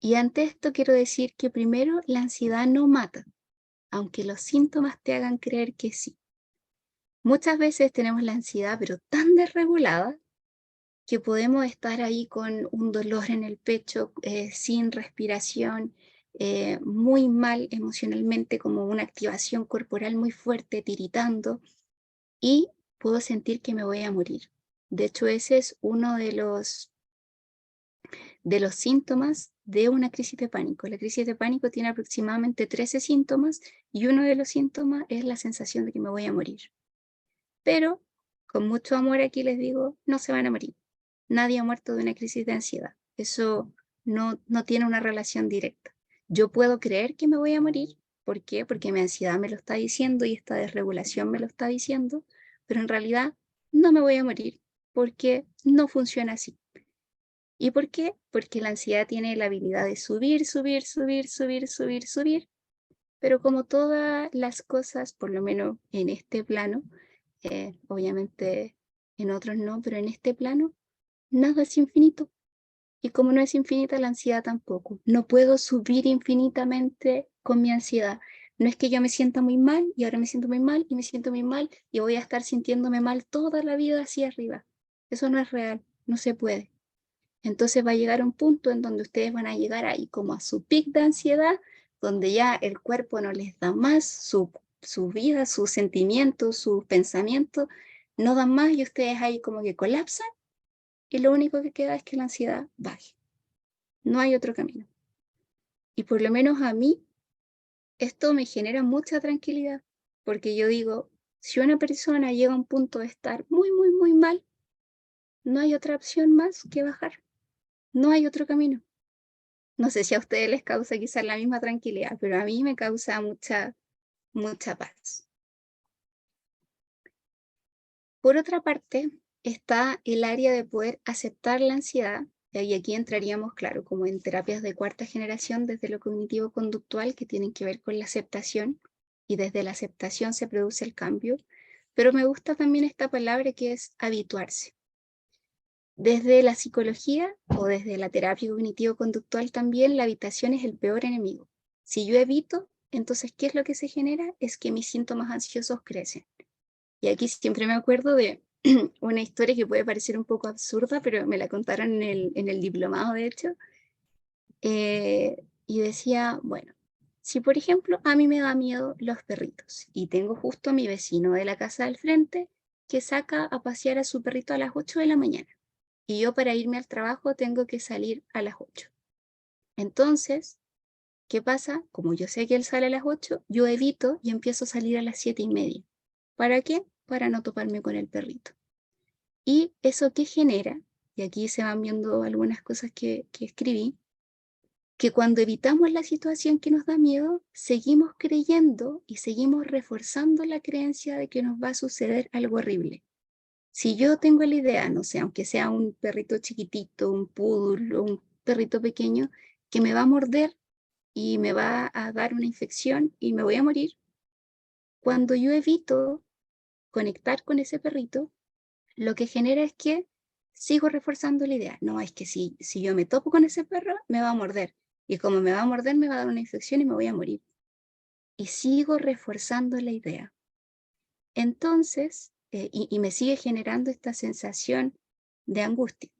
Y ante esto quiero decir que primero la ansiedad no mata, aunque los síntomas te hagan creer que sí. Muchas veces tenemos la ansiedad, pero tan desregulada que podemos estar ahí con un dolor en el pecho, sin respiración, muy mal emocionalmente, como una activación corporal muy fuerte, tiritando, y puedo sentir que me voy a morir. De hecho, ese es uno de los síntomas de una crisis de pánico. La crisis de pánico tiene aproximadamente 13 síntomas y uno de los síntomas es la sensación de que me voy a morir. Pero con mucho amor aquí les digo, no se van a morir. Nadie ha muerto de una crisis de ansiedad. Eso no tiene una relación directa. Yo puedo creer que me voy a morir. ¿Por qué? Porque mi ansiedad me lo está diciendo y esta desregulación me lo está diciendo, pero en realidad no me voy a morir porque no funciona así. ¿Y por qué? Porque la ansiedad tiene la habilidad de subir, subir, subir, subir, subir, subir, pero como todas las cosas, por lo menos en este plano, obviamente en otros no, pero en este plano, nada es infinito. Y como no es infinita, la ansiedad tampoco. No puedo subir infinitamente con mi ansiedad. No es que yo me sienta muy mal y ahora me siento muy mal y me siento muy mal y voy a estar sintiéndome mal toda la vida hacia arriba. Eso no es real, no se puede. Entonces va a llegar un punto en donde ustedes van a llegar ahí como a su pic de ansiedad, donde ya el cuerpo no les da más, su vida, sus sentimientos, sus pensamientos, no dan más y ustedes ahí como que colapsan y lo único que queda es que la ansiedad baje. No hay otro camino. Y por lo menos a mí, esto me genera mucha tranquilidad, porque yo digo, si una persona llega a un punto de estar muy, muy, muy mal, no hay otra opción más que bajar. No hay otro camino. No sé si a ustedes les causa quizás la misma tranquilidad, pero a mí me causa mucha, mucha paz. Por otra parte, está el área de poder aceptar la ansiedad. Y aquí entraríamos, claro, como en terapias de cuarta generación desde lo cognitivo-conductual que tienen que ver con la aceptación, y desde la aceptación se produce el cambio, pero me gusta también esta palabra que es habituarse. Desde la psicología o desde la terapia cognitivo-conductual también la habituación es el peor enemigo. Si yo evito, entonces, ¿qué es lo que se genera? Es que mis síntomas ansiosos crecen. Y aquí siempre me acuerdo de una historia que puede parecer un poco absurda, pero me la contaron en el diplomado, de hecho, y decía, bueno, si por ejemplo a mí me da miedo los perritos y tengo justo a mi vecino de la casa del frente que saca a pasear a su perrito a las 8 de la mañana y yo para irme al trabajo tengo que salir a las 8. Entonces, ¿qué pasa? Como yo sé que él sale a las 8, yo evito y empiezo a salir a las 7:30. ¿Para qué? Para no toparme con el perrito. ¿Y eso qué genera? Y aquí se van viendo algunas cosas que escribí, que cuando evitamos la situación que nos da miedo, seguimos creyendo y seguimos reforzando la creencia de que nos va a suceder algo horrible. Si yo tengo la idea, no sé, aunque sea un perrito chiquitito, un poodle o un perrito pequeño, que me va a morder y me va a dar una infección y me voy a morir, cuando yo evito conectar con ese perrito, lo que genera es que sigo reforzando la idea. No, es que si yo me topo con ese perro, me va a morder. Y como me va a morder, me va a dar una infección y me voy a morir. Y sigo reforzando la idea. Entonces, y me sigue generando esta sensación de angustia.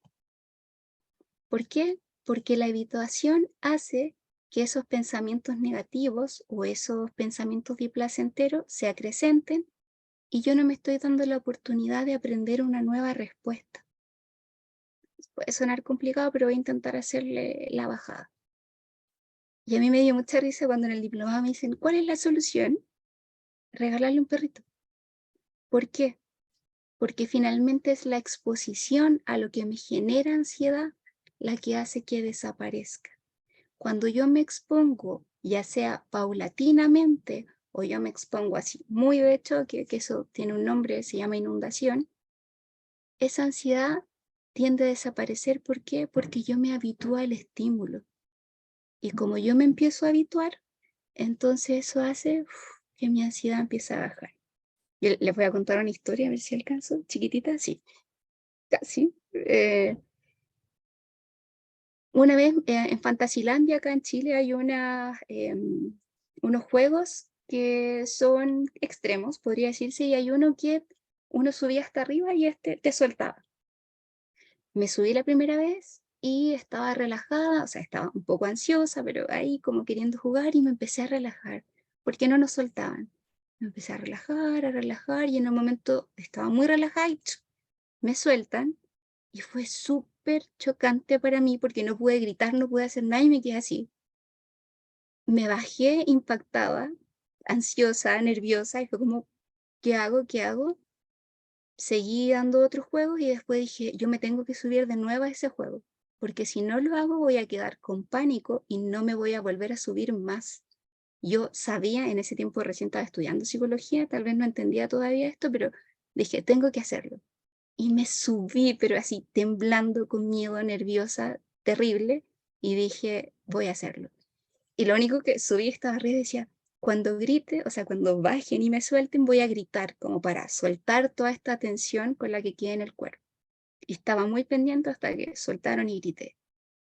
¿Por qué? Porque la evitación hace que esos pensamientos negativos o esos pensamientos displacenteros se acrecenten y yo no me estoy dando la oportunidad de aprender una nueva respuesta. Puede sonar complicado, pero voy a intentar hacerle la bajada. Y a mí me dio mucha risa cuando en el diplomado me dicen, ¿cuál es la solución? Regalarle un perrito. ¿Por qué? Porque finalmente es la exposición a lo que me genera ansiedad la que hace que desaparezca. Cuando yo me expongo, ya sea paulatinamente o yo me expongo así, muy de hecho, que eso tiene un nombre, se llama inundación, esa ansiedad tiende a desaparecer. ¿Por qué? Porque yo me habitúo al estímulo. Y como yo me empiezo a habituar, entonces eso hace que mi ansiedad empiece a bajar. Yo les voy a contar una historia, a ver si alcanzo, chiquitita, sí, casi. Una vez en Fantasilandia, acá en Chile, hay unos juegos que son extremos, podría decirse, y hay uno que uno subía hasta arriba y este te soltaba. Me subí la primera vez y estaba relajada, o sea, estaba un poco ansiosa, pero ahí como queriendo jugar y me empecé a relajar, porque no nos soltaban. Me empecé a relajar y en un momento estaba muy relajada y me sueltan y fue súper chocante para mí porque no pude gritar, no pude hacer nada y me quedé así. Me bajé impactada, ansiosa, nerviosa y fue como, ¿qué hago? ¿Qué hago? Seguí dando otros juegos y después dije, yo me tengo que subir de nuevo a ese juego, porque si no lo hago voy a quedar con pánico y no me voy a volver a subir más. Yo sabía, en ese tiempo recién estaba estudiando psicología, tal vez no entendía todavía esto, pero dije, tengo que hacerlo. Y me subí, pero así temblando, con miedo, nerviosa, terrible, y dije, voy a hacerlo. Y lo único que subí estaba arriba y decía, cuando grite, o sea, cuando bajen y me suelten, voy a gritar, como para soltar toda esta tensión con la que queda en el cuerpo. Y estaba muy pendiente hasta que soltaron y grité.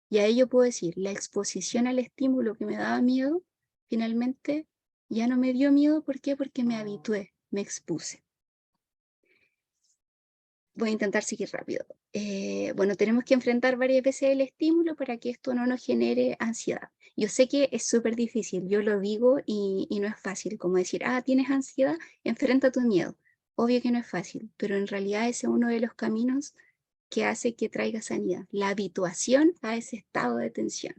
Y ahí yo puedo decir, la exposición al estímulo que me daba miedo, finalmente ya no me dio miedo. ¿Por qué? Porque me habitué, me expuse. Voy a intentar seguir rápido. Bueno, tenemos que enfrentar varias veces el estímulo para que esto no nos genere ansiedad. Yo sé que es súper difícil, yo lo digo y no es fácil, como decir, tienes ansiedad, enfrenta tu miedo. Obvio que no es fácil, pero en realidad ese es uno de los caminos que hace que traiga sanidad, la habituación a ese estado de tensión.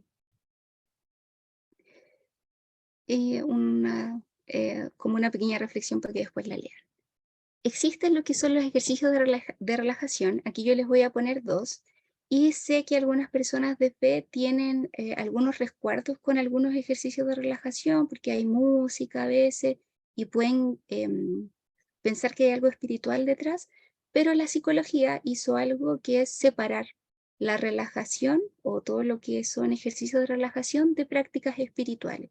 Como una pequeña reflexión para que después la lean. Existen lo que son los ejercicios de relajación. Aquí yo les voy a poner dos. Y sé que algunas personas de fe tienen algunos resguardos con algunos ejercicios de relajación, porque hay música a veces y pueden pensar que hay algo espiritual detrás, pero la psicología hizo algo que es separar la relajación o todo lo que son ejercicios de relajación de prácticas espirituales.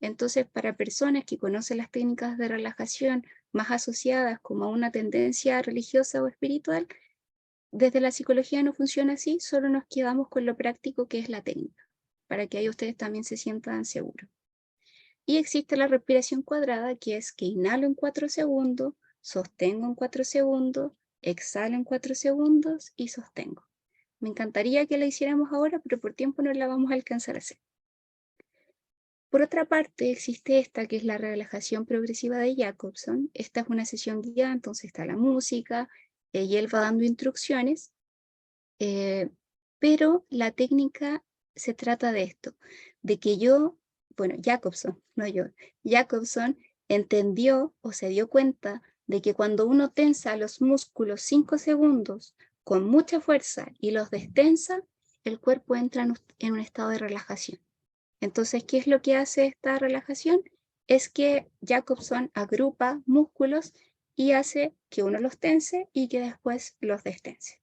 Entonces, para personas que conocen las técnicas de relajación más asociadas como a una tendencia religiosa o espiritual, desde la psicología no funciona así, solo nos quedamos con lo práctico que es la técnica, para que ahí ustedes también se sientan seguros. Y existe la respiración cuadrada, que es que inhalo en 4 segundos, sostengo en 4 segundos, exhalo en 4 segundos y sostengo. Me encantaría que la hiciéramos ahora, pero por tiempo no la vamos a alcanzar a hacer. Por otra parte, existe esta, que es la relajación progresiva de Jacobson. Esta es una sesión guiada, entonces está la música, y él va dando instrucciones, pero la técnica se trata de esto, de que Jacobson, no yo, Jacobson entendió o se dio cuenta de que cuando uno tensa los músculos 5 segundos con mucha fuerza y los destensa, el cuerpo entra en un estado de relajación. Entonces, ¿qué es lo que hace esta relajación? Es que Jacobson agrupa músculos y hace que uno los tense y que después los destense.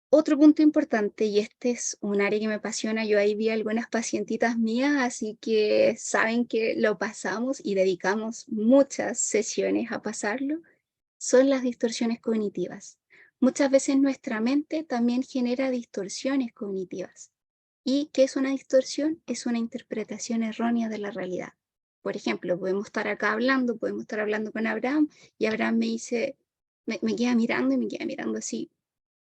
Otro punto importante, y este es un área que me apasiona, yo ahí vi algunas pacientitas mías, así que saben que lo pasamos y dedicamos muchas sesiones a pasarlo, son las distorsiones cognitivas. Muchas veces nuestra mente también genera distorsiones cognitivas. ¿Y qué es una distorsión? Es una interpretación errónea de la realidad. Por ejemplo, podemos estar acá hablando, podemos estar hablando con Abraham, y Abraham me dice, me queda mirando y me queda mirando así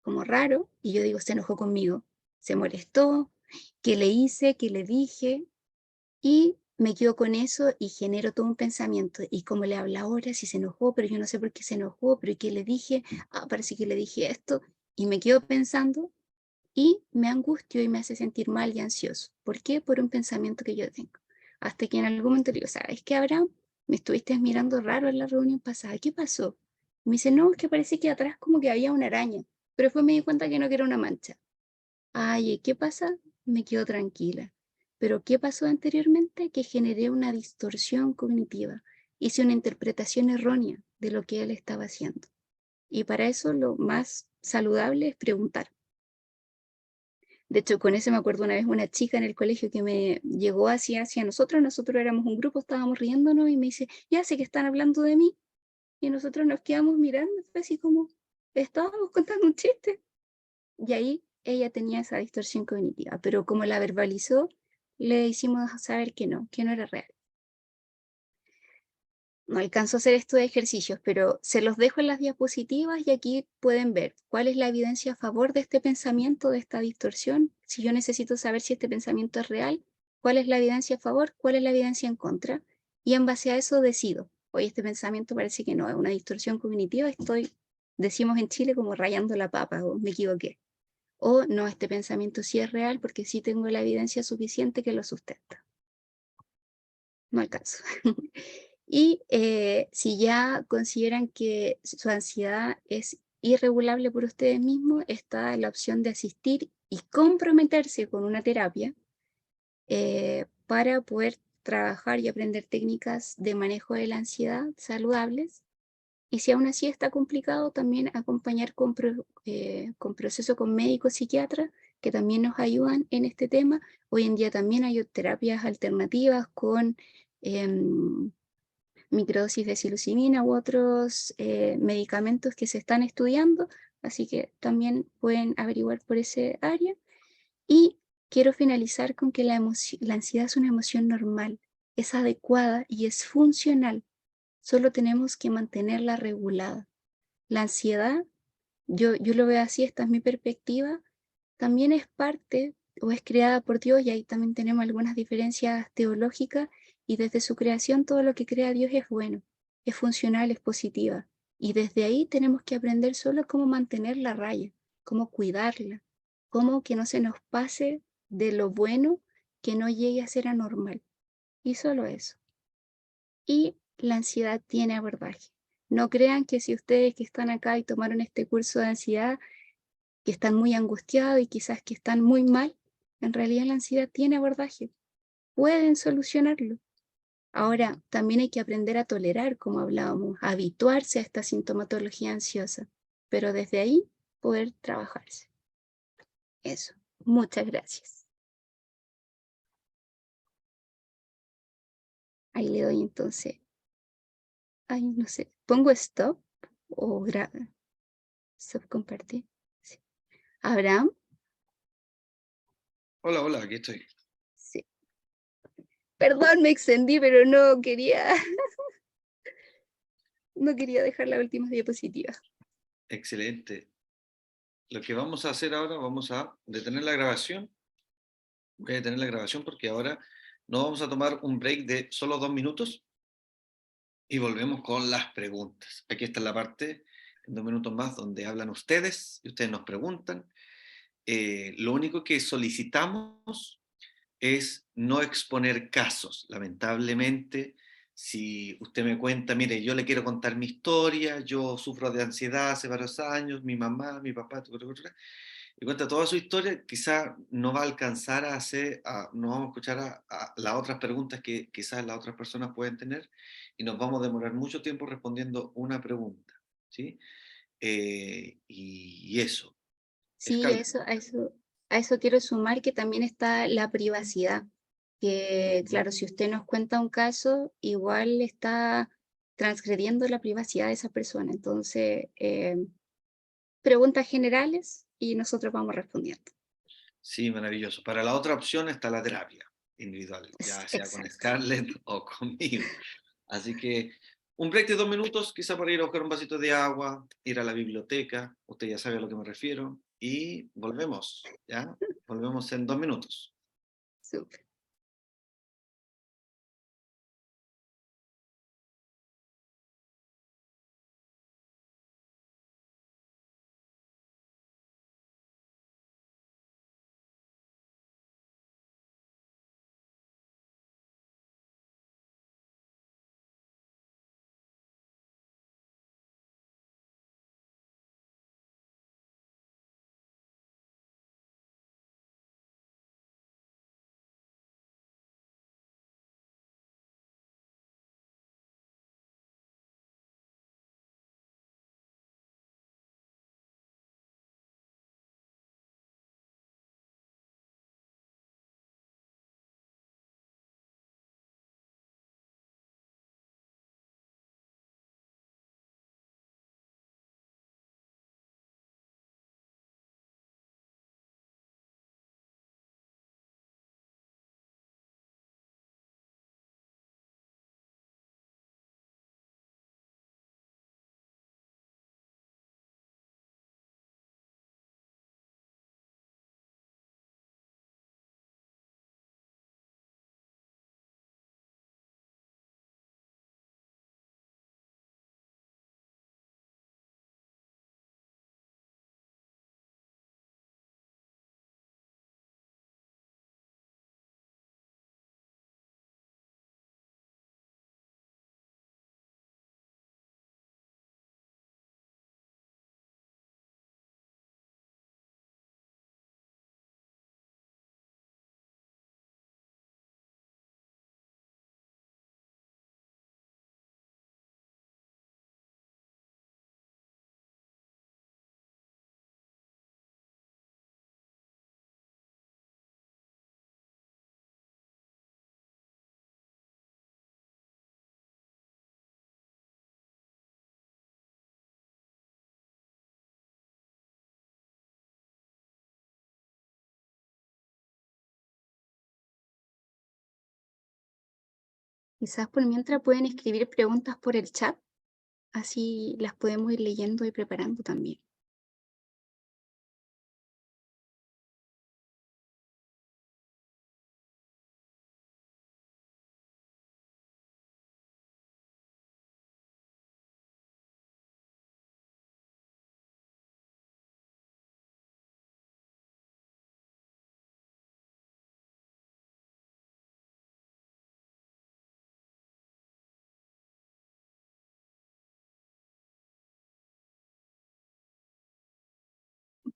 como raro, y yo digo, se enojó conmigo, se molestó, ¿qué le hice? ¿Qué le dije? Y me quedo con eso y genero todo un pensamiento. ¿Y cómo le habla ahora? Si se enojó, pero yo no sé por qué se enojó, pero ¿y qué le dije? Ah, parece que le dije esto. Y me quedo pensando y me angustio y me hace sentir mal y ansioso. ¿Por qué? Por un pensamiento que yo tengo. Hasta que en algún momento le digo, ¿sabes qué, Abraham? Me estuviste mirando raro en la reunión pasada. ¿Qué pasó? Me dice, no, es que parece que atrás como que había una araña. Pero después me di cuenta que no, que era una mancha. Ay, ¿qué pasa? Me quedo tranquila. Pero ¿qué pasó anteriormente? Que generé una distorsión cognitiva. Hice una interpretación errónea de lo que él estaba haciendo. Y para eso lo más saludable es preguntar. De hecho, con eso me acuerdo una vez una chica en el colegio que me llegó hacia nosotros éramos un grupo, estábamos riéndonos y me dice, ya sé que están hablando de mí. Y nosotros nos quedamos mirando, fue así como, estábamos contando un chiste. Y ahí ella tenía esa distorsión cognitiva, pero como la verbalizó, le hicimos saber que no era real. No alcanzo a hacer estos ejercicios, pero se los dejo en las diapositivas y aquí pueden ver cuál es la evidencia a favor de este pensamiento, de esta distorsión. Si yo necesito saber si este pensamiento es real, cuál es la evidencia a favor, cuál es la evidencia en contra. Y en base a eso decido, oye, este pensamiento parece que no, es una distorsión cognitiva, decimos en Chile, como rayando la papa, o me equivoqué. O no, este pensamiento sí es real porque sí tengo la evidencia suficiente que lo sustenta. No alcanzo. Y si ya consideran que su ansiedad es irregulable por ustedes mismos, está la opción de asistir y comprometerse con una terapia para poder trabajar y aprender técnicas de manejo de la ansiedad saludables. Y si aún así está complicado, también acompañar con proceso con médicos psiquiatras que también nos ayudan en este tema. Hoy en día también hay terapias alternativas con microdosis de psilocibina u otros medicamentos que se están estudiando, así que también pueden averiguar por ese área. Y quiero finalizar con que la ansiedad es una emoción normal, es adecuada y es funcional. Solo tenemos que mantenerla regulada. La ansiedad, yo lo veo así, esta es mi perspectiva, también es parte o es creada por Dios, y ahí también tenemos algunas diferencias teológicas, y desde su creación todo lo que crea Dios es bueno, es funcional, es positiva. Y desde ahí tenemos que aprender solo cómo mantener la raya, cómo cuidarla, cómo que no se nos pase de lo bueno, que no llegue a ser anormal. Y solo eso. Y la ansiedad tiene abordaje. No crean que si ustedes que están acá y tomaron este curso de ansiedad, que están muy angustiados y quizás que están muy mal, en realidad la ansiedad tiene abordaje. Pueden solucionarlo. Ahora, también hay que aprender a tolerar, como hablábamos, a habituarse a esta sintomatología ansiosa. Pero desde ahí poder trabajarse. Eso. Muchas gracias. Ahí le doy entonces. Ay, no sé. ¿Pongo stop o graba? Stop compartir. Sí. Abraham. Hola, hola, aquí estoy. Sí. Perdón, me extendí, pero no quería, no quería dejar la última diapositiva. Excelente. Lo que vamos a hacer ahora, vamos a detener la grabación. Voy a detener la grabación porque ahora nos vamos a tomar un break de solo 2 minutos y volvemos con las preguntas. Aquí está la parte, en 2 minutos más, donde hablan ustedes y ustedes nos preguntan. Lo único que solicitamos es no exponer casos. Lamentablemente, si usted me cuenta, mire, yo le quiero contar mi historia, yo sufro de ansiedad hace varios años, mi mamá, mi papá, y cuenta toda su historia, quizá no va a alcanzar a hacer, no vamos a escuchar a las otras preguntas que quizás las otras personas pueden tener, y nos vamos a demorar mucho tiempo respondiendo una pregunta, ¿sí? Y eso. Sí, a eso quiero sumar que también está la privacidad, que claro, si usted nos cuenta un caso, igual está transgrediendo la privacidad de esa persona. Entonces, preguntas generales y nosotros vamos respondiendo. Sí, maravilloso. Para la otra opción está la terapia individual, ya sea con Exacto. Scarlett o conmigo. Así que un break de 2 minutos, quizá para ir a buscar un vasito de agua, ir a la biblioteca, usted ya sabe a lo que me refiero, y volvemos, ¿ya? Volvemos en 2 minutos. Súper. Quizás por mientras pueden escribir preguntas por el chat, así las podemos ir leyendo y preparando también.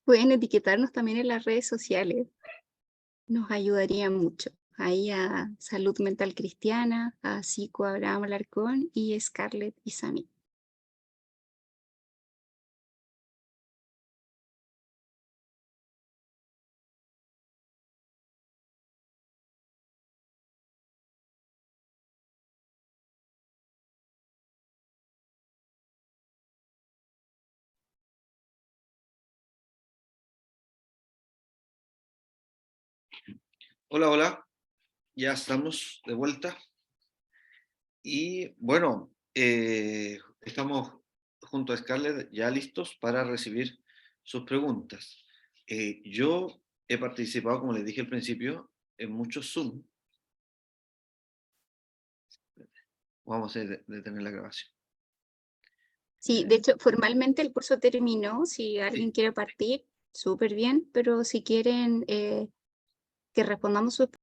Pueden etiquetarnos también en las redes sociales, nos ayudaría mucho. Ahí a Salud Mental Cristiana, a Psico Abraham Alarcón y Scarlett Isami. Hola, hola, ya estamos de vuelta. Y bueno, estamos junto a Scarlett ya listos para recibir sus preguntas. Yo he participado, como les dije al principio, en muchos Zoom. Vamos a detener la grabación. Sí, de hecho, formalmente el curso terminó. Si alguien Sí. quiere partir, súper bien, pero si quieren que respondamos sus